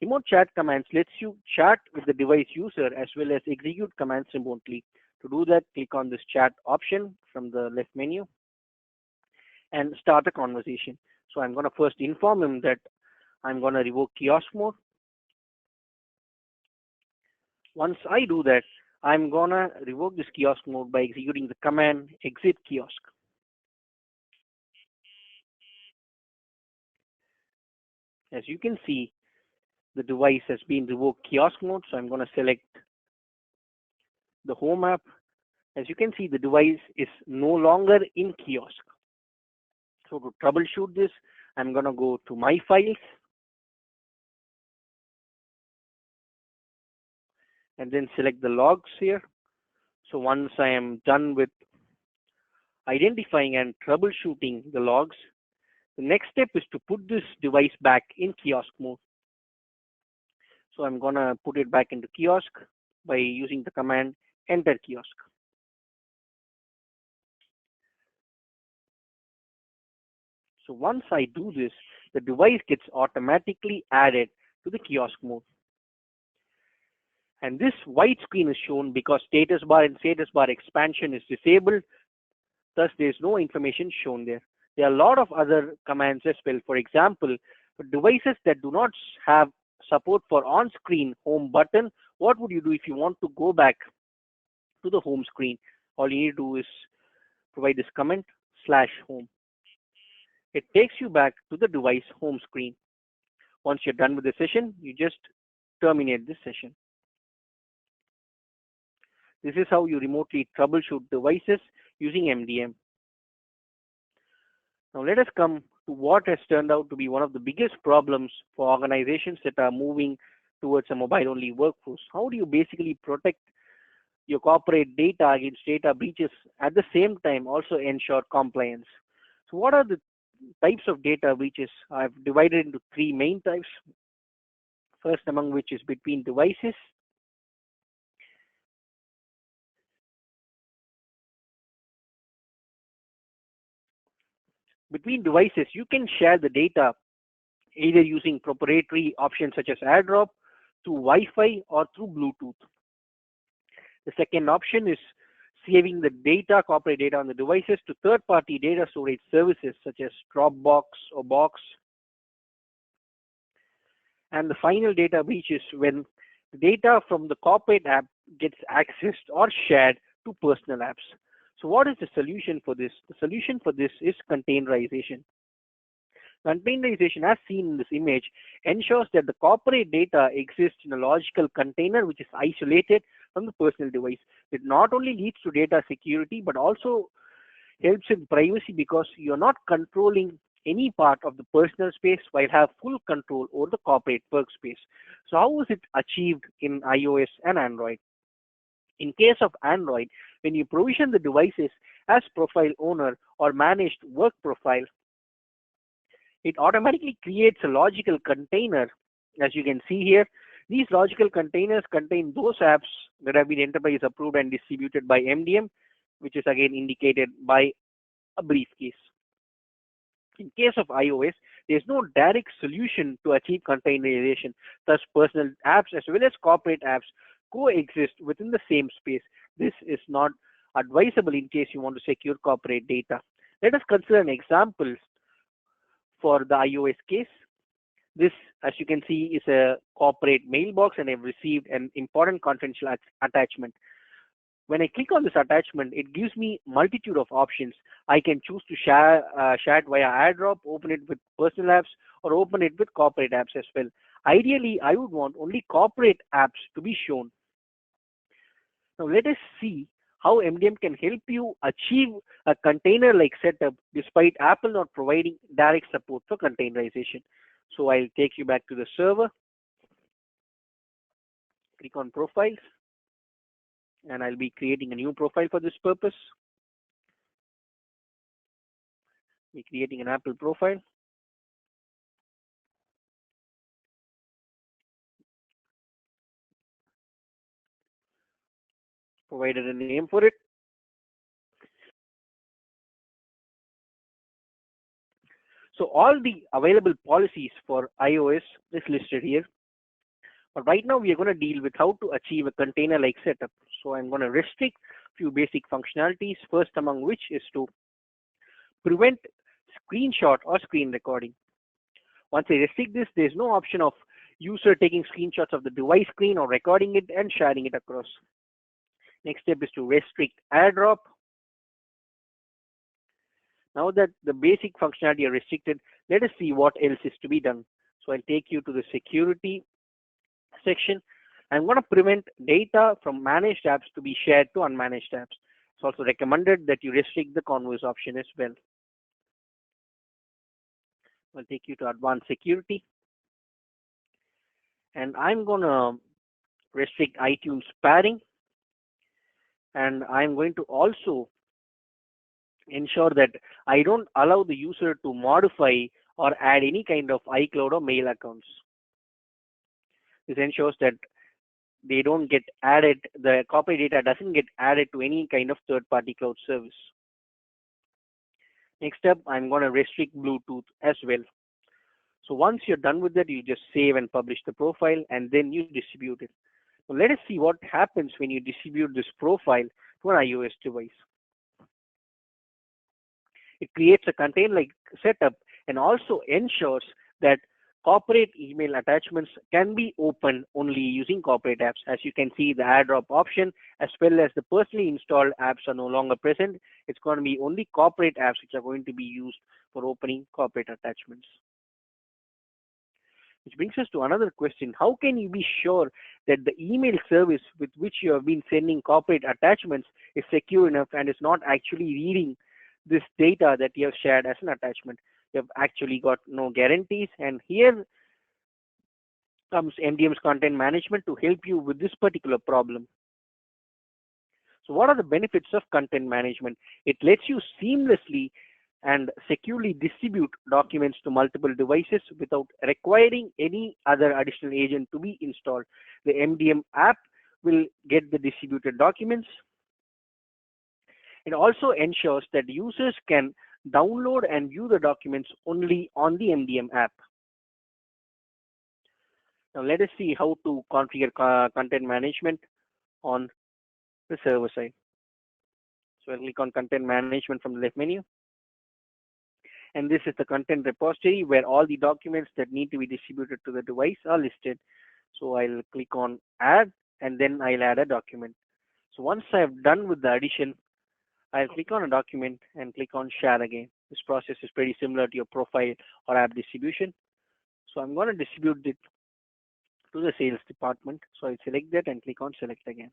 Remote chat commands lets you chat with the device user as well as execute commands remotely. To do that, click on this chat option from the left menu and start a conversation. So I'm going to first inform him that I'm going to revoke kiosk mode. Once I do that, I'm going to revoke this kiosk mode by executing the command exit kiosk. As you can see, the device has been revoked kiosk mode, so I'm going to select the home app. As you can see, the device is no longer in kiosk. So to troubleshoot this, I'm going to go to my files and then select the logs here. So once I am done with identifying and troubleshooting the logs, the next step is to put this device back in kiosk mode. So I'm going to put it back into kiosk by using the command enter kiosk. So once I do this, the device gets automatically added to the kiosk mode. And this white screen is shown because status bar and status bar expansion is disabled. Thus, there is no information shown there. There are a lot of other commands as well. For example, for devices that do not have support for on-screen home button, what would you do if you want to go back to the home screen? All you need to do is provide this command /home. It takes you back to the device home screen. Once you're done with the session, you just terminate this session. This is how you remotely troubleshoot devices using MDM. Now let us come to what has turned out to be one of the biggest problems for organizations that are moving towards a mobile-only workforce. How do you basically protect your corporate data against data breaches, at the same time also ensure compliance? So what are the types of data breaches? I've divided into three main types. First among which is between devices. Between devices, you can share the data either using proprietary options such as AirDrop, through Wi-Fi, or through Bluetooth. The second option is saving the data, corporate data on the devices to third-party data storage services such as Dropbox or Box. And the final data breach is when the data from the corporate app gets accessed or shared to personal apps. So what is the solution for this? The solution for this is containerization. Containerization, as seen in this image, ensures that the corporate data exists in a logical container which is isolated from the personal device. It not only leads to data security but also helps in privacy because you're not controlling any part of the personal space while have full control over the corporate workspace. So how is it achieved in iOS and Android? In case of Android, when you provision the devices as profile owner or managed work profile, it automatically creates a logical container. As you can see here, these logical containers contain those apps that have been enterprise approved and distributed by MDM, which is again indicated by a briefcase. In case of iOS, there is no direct solution to achieve containerization. Thus, personal apps as well as corporate apps coexist within the same space. This is not advisable in case you want to secure corporate data. Let us consider an example for the iOS case. This, as you can see, is a corporate mailbox and I've received an important confidential attachment. When I click on this attachment, it gives me multitude of options. I can choose to share it via AirDrop, open it with personal apps, or open it with corporate apps as well. Ideally, I would want only corporate apps to be shown. Now let us see how MDM can help you achieve a container-like setup despite Apple not providing direct support for containerization. So I'll take you back to the server, click on profiles, and I'll be creating a new profile for this purpose. Be creating an Apple profile. Provided a name for it. So all the available policies for iOS is listed here. But right now we are going to deal with how to achieve a container-like setup. So I'm going to restrict few basic functionalities, first among which is to prevent screenshot or screen recording. Once I restrict this, there's no option of user taking screenshots of the device screen or recording it and sharing it across. Next step is to restrict airdrop. Now that the basic functionality are restricted, let us see what else is to be done. So I'll take you to the security section. I'm going to prevent data from managed apps to be shared to unmanaged apps. It's also recommended that you restrict the converse option as well. I'll take you to advanced security. And I'm going to restrict iTunes pairing. And I'm going to also ensure that I don't allow the user to modify or add any kind of iCloud or mail accounts. This ensures that they don't get added, the copy data doesn't get added to any kind of third-party cloud service. Next up, I'm going to restrict Bluetooth as well. So once you're done with that, you just save and publish the profile and then you distribute it. So let us see what happens when you distribute this profile to an iOS device. It creates a container-like setup and also ensures that corporate email attachments can be opened only using corporate apps. As you can see, the airdrop option as well as the personally installed apps are no longer present. It's going to be only corporate apps which are going to be used for opening corporate attachments. Which brings us to another question. How can you be sure that the email service with which you have been sending corporate attachments is secure enough and is not actually reading this data that you have shared as an attachment? You have actually got no guarantees, and here comes MDM's content management to help you with this particular problem. So what are the benefits of content management? It lets you seamlessly and securely distribute documents to multiple devices without requiring any other additional agent to be installed. The MDM app will get the distributed documents. It also ensures that users can download and view the documents only on the MDM app. Now let us see how to configure content management on the server side. So I'll click on content management from the left menu. And this is the content repository where all the documents that need to be distributed to the device are listed. So I'll click on add and then I'll add a document. So once I've done with the addition, I'll click on a document and click on share again. This process is pretty similar to your profile or app distribution. So I'm going to distribute it to the sales department. So I'll select that and click on select again.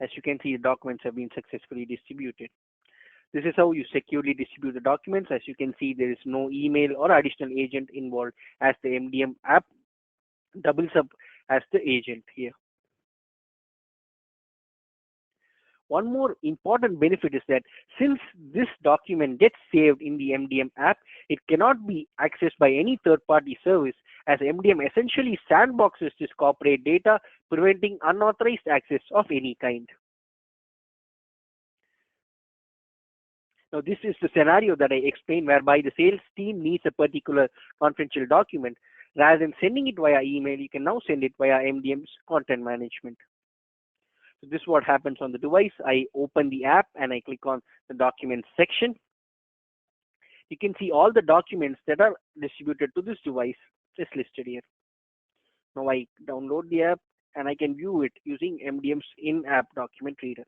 As you can see, the documents have been successfully distributed. This is how you securely distribute the documents. As you can see, there is no email or additional agent involved as the MDM app doubles up as the agent here. One more important benefit is that since this document gets saved in the MDM app, it cannot be accessed by any third-party service, as MDM essentially sandboxes this corporate data, preventing unauthorized access of any kind. Now, this is the scenario that I explained whereby the sales team needs a particular confidential document. Rather than sending it via email, you can now send it via MDM's content management. So this is what happens on the device. I open the app and I click on the documents section. You can see all the documents that are distributed to this device is listed here. Now I download the app and I can view it using MDM's in-app document reader.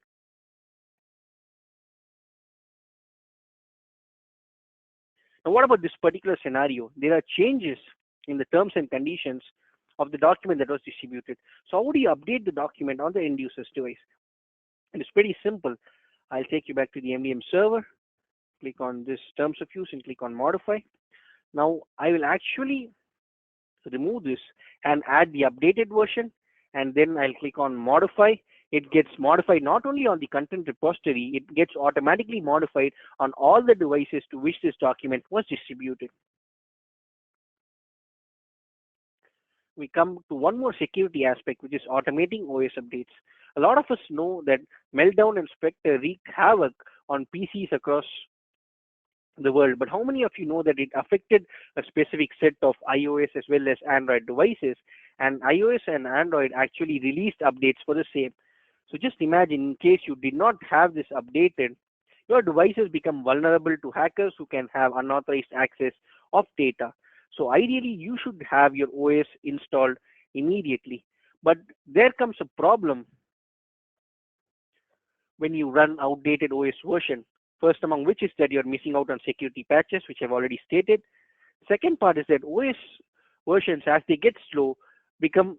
Now what about this particular scenario? There are changes in the terms and conditions of the document that was distributed. So how would you update the document on the end user's device? And it's pretty simple. I'll take you back to the MDM server, click on this terms of use and click on modify. Now I will actually remove this and add the updated version, and then I'll click on modify. It gets modified not only on the content repository, it gets automatically modified on all the devices to which this document was distributed. We come to one more security aspect, which is automating OS updates. A lot of us know that Meltdown and Spectre wreak havoc on PCs across the world. But how many of you know that it affected a specific set of iOS as well as Android devices, and iOS and Android actually released updates for the same? So just imagine, in case you did not have this updated, your devices become vulnerable to hackers who can have unauthorized access of data. So ideally, you should have your OS installed immediately. But there comes a problem when you run outdated OS version. First among which is that you're missing out on security patches, which I've already stated. Second part is that OS versions, as they get slow, become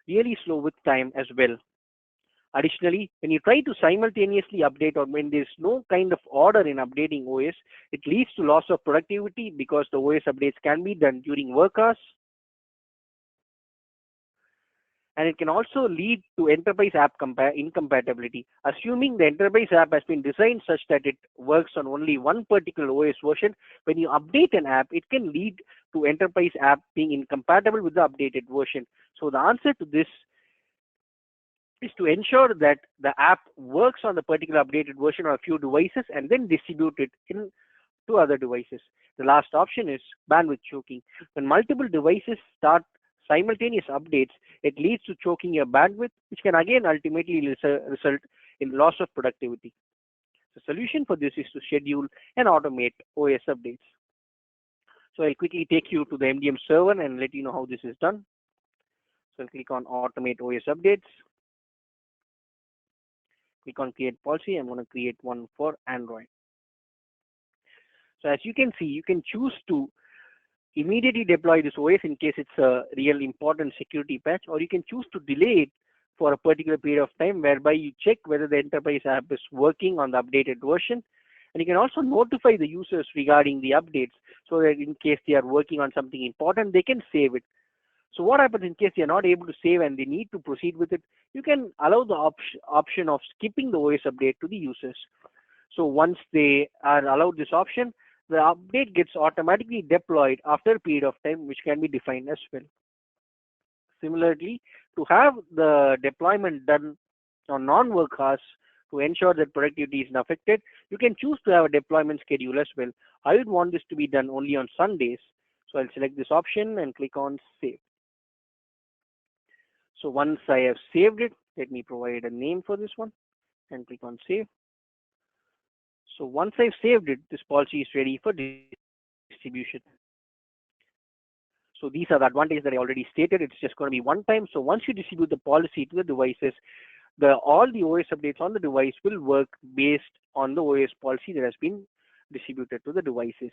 really slow with time as well. Additionally, when you try to simultaneously update, or when there's no kind of order in updating OS, it leads to loss of productivity because the OS updates can be done during work hours, and it can also lead to enterprise app incompatibility. Assuming the enterprise app has been designed such that it works on only one particular OS version, when you update an app, it can lead to enterprise app being incompatible with the updated version. So the answer to this is to ensure that the app works on the particular updated version on a few devices and then distribute it to other devices. The last option is bandwidth choking. When multiple devices start simultaneous updates, it leads to choking your bandwidth, which can again ultimately result in loss of productivity. The solution for this is to schedule and automate OS updates. So I'll quickly take you to the MDM server and let you know how this is done. So I'll click on automate OS updates. Click on create policy. I'm going to create one for Android. So as you can see, you can choose to immediately deploy this OS in case it's a real important security patch, or you can choose to delay it for a particular period of time, whereby you check whether the enterprise app is working on the updated version. And you can also notify the users regarding the updates, so that in case they are working on something important, they can save it. So what happens in case they are not able to save and they need to proceed with it? You can allow the option of skipping the OS update to the users. So once they are allowed this option, the update gets automatically deployed after a period of time, which can be defined as well. Similarly, to have the deployment done on non-work hours to ensure that productivity is not affected, you can choose to have a deployment schedule as well. I would want this to be done only on Sundays. So I'll select this option and click on save. So once I have saved it, let me provide a name for this one and click on save. So once I've saved it, this policy is ready for distribution. So these are the advantages that I already stated. It's just going to be one time. So once you distribute the policy to the devices, all the OS updates on the device will work based on the OS policy that has been distributed to the devices.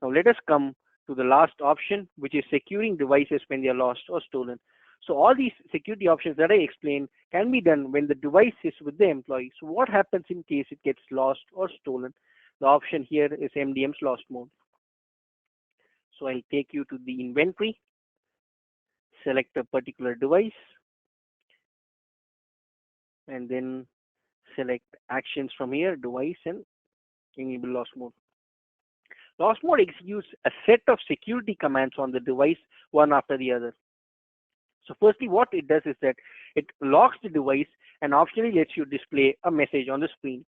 Now let us come to the last option, which is securing devices when they are lost or stolen. So all these security options that I explained can be done when the device is with the employee. So what happens in case it gets lost or stolen? The option here is MDM's Lost Mode. So I'll take you to the inventory, select a particular device, and then select actions from here, device, and enable Lost Mode. Lost Mode executes a set of security commands on the device, one after the other. So firstly, what it does is that it locks the device and optionally lets you display a message on the screen.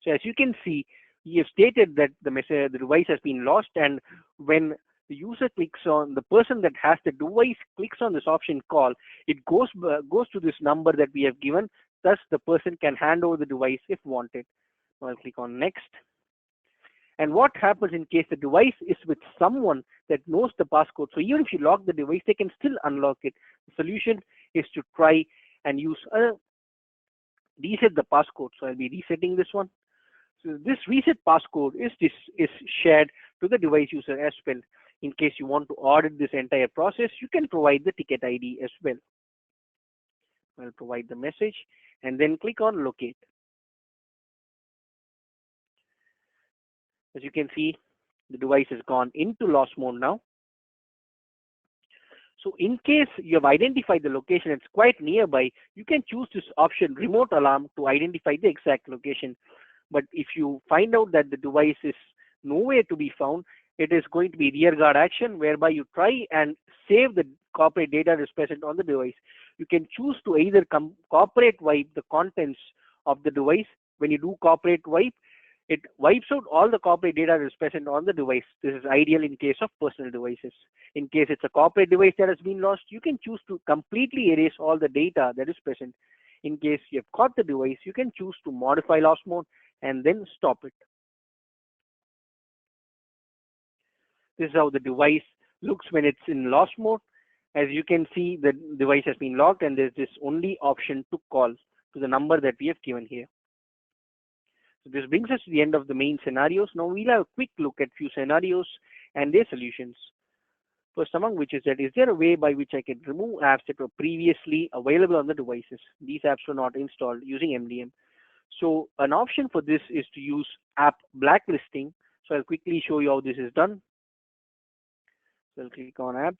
So as you can see, we have stated that the device has been lost, and when the user clicks on, the person that has the device clicks on this option call, it goes to this number that we have given. Thus, the person can hand over the device if wanted. I'll click on next. And what happens in case the device is with someone that knows the passcode? So even if you lock the device, they can still unlock it. The solution is to try and reset the passcode. So I'll be resetting this one. So this reset passcode is shared to the device user as well. In case you want to audit this entire process, you can provide the ticket ID as well. I'll provide the message and then click on locate. As you can see, the device has gone into lost mode now. So in case you have identified the location, it's quite nearby, you can choose this option, remote alarm, to identify the exact location. But if you find out that the device is nowhere to be found, it is going to be rearguard action, whereby you try and save the corporate data that is present on the device. You can choose to either corporate wipe the contents of the device. When you do corporate wipe, it wipes out all the corporate data that is present on the device. This is ideal in case of personal devices. In case it's a corporate device that has been lost, you can choose to completely erase all the data that is present. In case you have caught the device, you can choose to modify lost mode and then stop it. This is how the device looks when it's in lost mode. As you can see, the device has been locked and there's this only option to call to the number that we have given here. So this brings us to the end of the main scenarios. Now we'll have a quick look at few scenarios and their solutions. First among which is that, is there a way by which I can remove apps that were previously available on the devices? These apps were not installed using MDM. So an option for this is to use app blacklisting. So I'll quickly show you how this is done. So I'll click on apps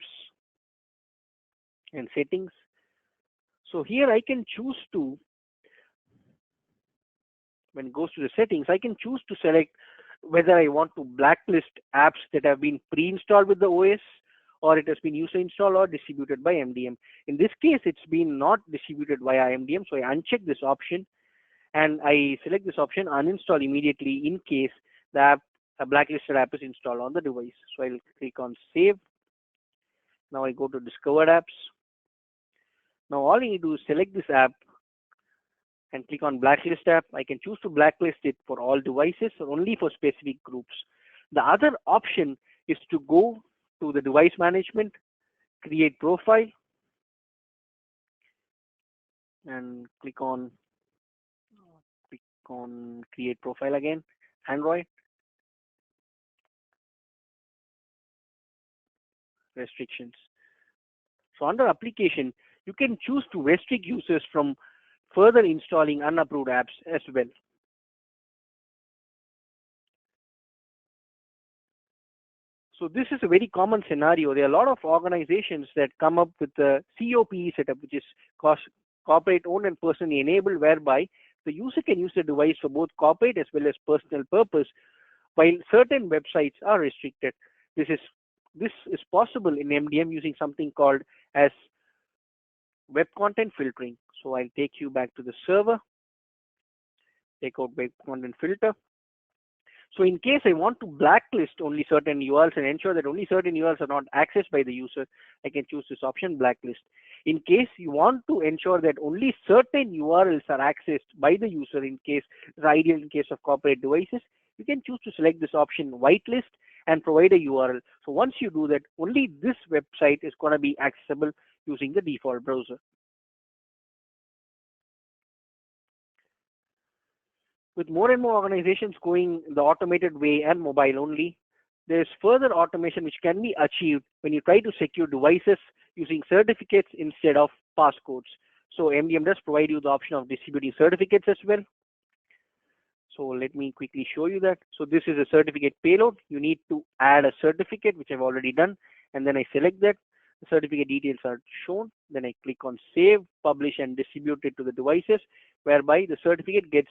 and settings. So here I can choose to, when it goes to the settings, I can choose to select whether I want to blacklist apps that have been pre-installed with the OS, or it has been user installed or distributed by MDM. In this case, it's been not distributed via MDM, so I uncheck this option and I select this option, uninstall immediately in case the app, a blacklisted app is installed on the device. So I'll click on save. Now I go to discovered apps. Now all I need to do is select this app and click on blacklist app. I can choose to blacklist it for all devices or only for specific groups. The other option is to go to the device management, create profile, and click on create profile again, Android, restrictions. So under application, you can choose to restrict users from further installing unapproved apps as well. So this is a very common scenario. There are a lot of organizations that come up with the COPE setup, which is corporate owned and personally enabled, whereby the user can use the device for both corporate as well as personal purpose, while certain websites are restricted. This is possible in MDM using something called as web content filtering. So I'll take you back to the server, take out web content filter. So in case I want to blacklist only certain URLs and ensure that only certain URLs are not accessed by the user, I can choose this option, blacklist. In case you want to ensure that only certain URLs are accessed by the user, in case it's ideal in case of corporate devices, you can choose to select this option, whitelist, and provide a URL. So once you do that, only this website is going to be accessible using the default browser. With more and more organizations going the automated way and mobile only, there's further automation which can be achieved when you try to secure devices using certificates instead of passcodes. So MDM does provide you the option of distributing certificates as well. So let me quickly show you that. So this is a certificate payload. You need to add a certificate, which I've already done, and then I select that. The certificate details are shown. Then I click on save, publish, and distribute it to the devices, whereby the certificate gets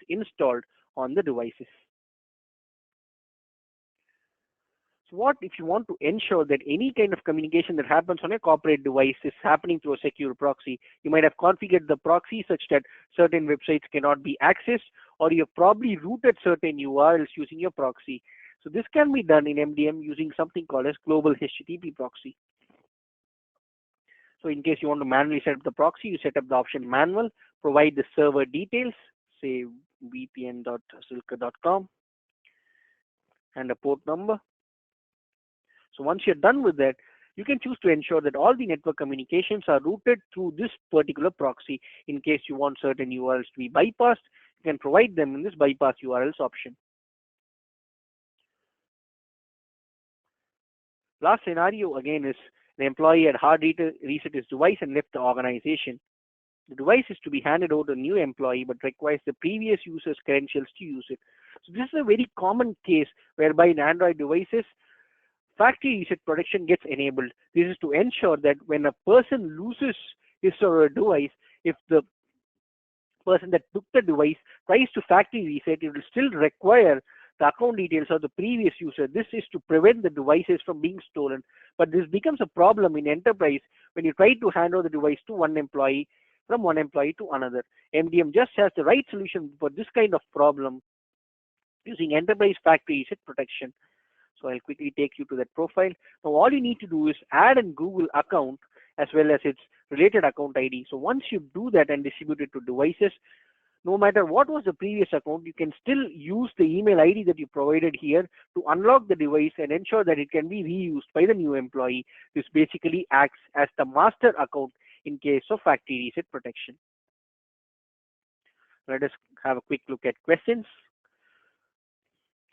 installed on the devices. So what if you want to ensure that any kind of communication that happens on a corporate device is happening through a secure proxy? You might have configured the proxy such that certain websites cannot be accessed, or you've probably routed certain URLs using your proxy. So this can be done in MDM using something called as global HTTP proxy. So in case you want to manually set up the proxy, you set up the option manual, provide the server details, say vpn.silka.com, and a port number. So once you're done with that, you can choose to ensure that all the network communications are routed through this particular proxy. In case you want certain URLs to be bypassed, you can provide them in this bypass URLs option. Last scenario again is an employee had hard reset his device and left the organization. The device is to be handed over to a new employee but requires the previous user's credentials to use it. So this is a very common case whereby in Android devices, factory reset protection gets enabled. This is to ensure that when a person loses his or her device, if the person that took the device tries to factory reset, it will still require the account details of the previous user. This is to prevent the devices from being stolen. But this becomes a problem in enterprise when you try to hand over the device to one employee. from one employee to another. MDM just has the right solution for this kind of problem using enterprise factory reset protection. So I'll quickly take you to that profile. Now all you need to do is add a Google account as well as its related account ID. So once you do that and distribute it to devices, no matter what was the previous account, you can still use the email ID that you provided here to unlock the device and ensure that it can be reused by the new employee. This basically acts as the master account in case of factory reset protection. Let us have a quick look at questions.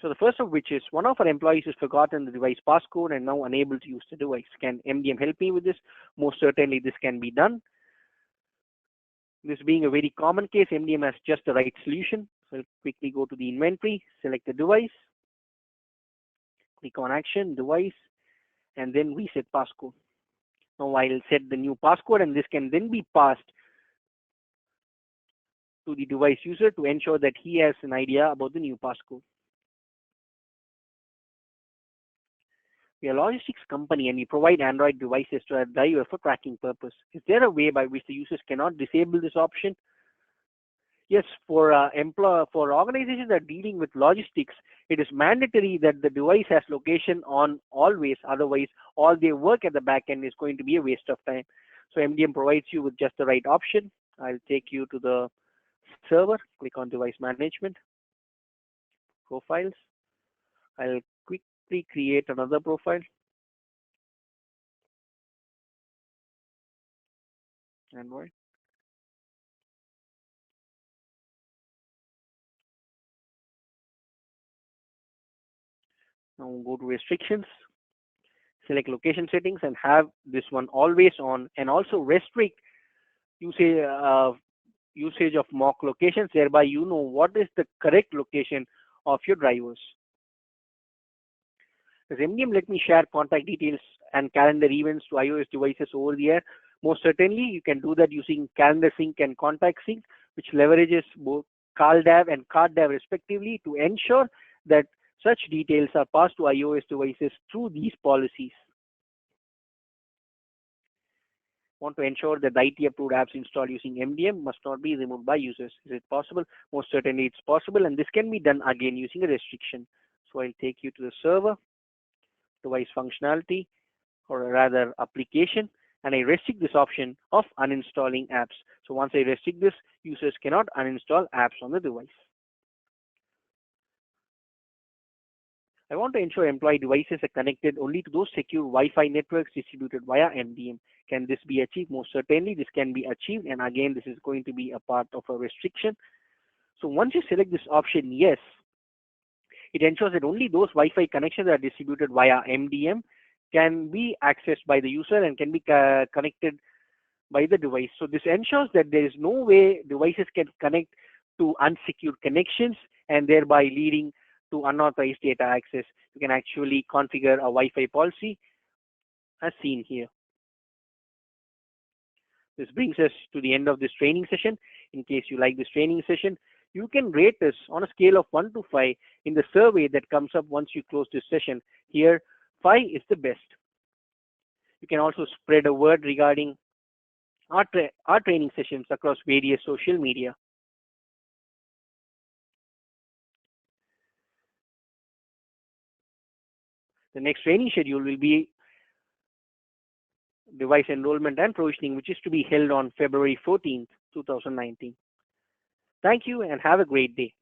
So the first of which is, one of our employees has forgotten the device passcode and now unable to use the device. Can MDM help me with this? Most certainly this can be done. This being a very common case, MDM has just the right solution. So I'll quickly go to the inventory, select the device, click on action, device, and then reset passcode. Now I'll set the new passcode, and this can then be passed to the device user to ensure that he has an idea about the new passcode. We are a logistics company and we provide Android devices to our driver for tracking purpose. Is there a way by which the users cannot disable this option? Yes, for organizations that are dealing with logistics, it is mandatory that the device has location on always. Otherwise, all their work at the back end is going to be a waste of time. So MDM provides you with just the right option. I'll take you to the server. Click on device management, profiles. I'll quickly create another profile. Android. Now go to restrictions, select location settings and have this one always on, and also restrict usage of mock locations. Thereby you know what is the correct location of your drivers. As MDM let me share contact details and calendar events to iOS devices over the air. Most certainly you can do that using calendar sync and contact sync, which leverages both CalDAV and CardDAV respectively to ensure that such details are passed to iOS devices through these policies. Want to ensure that the IT approved apps installed using MDM must not be removed by users. Is it possible? Most certainly it's possible, and this can be done again using a restriction. So I'll take you to the server, device functionality, or rather application, and I restrict this option of uninstalling apps. So once I restrict this, users cannot uninstall apps on the device. I want to ensure employee devices are connected only to those secure Wi-Fi networks distributed via MDM. Can this be achieved? Most certainly this can be achieved, and again this is going to be a part of a restriction. So once you select this option yes, it ensures that only those Wi-Fi connections that are distributed via MDM can be accessed by the user and can be connected by the device. So this ensures that there is no way devices can connect to unsecured connections and thereby leading to unauthorized data access. You can actually configure a Wi-Fi policy as seen here. This brings us to the end of this training session. In case you like this training session, you can rate us on a scale of 1 to 5 in the survey that comes up once you close this session. Here, 5 is the best. You can also spread a word regarding our training sessions across various social media. The next training schedule will be device enrollment and provisioning, which is to be held on February 14th, 2019. Thank you and have a great day.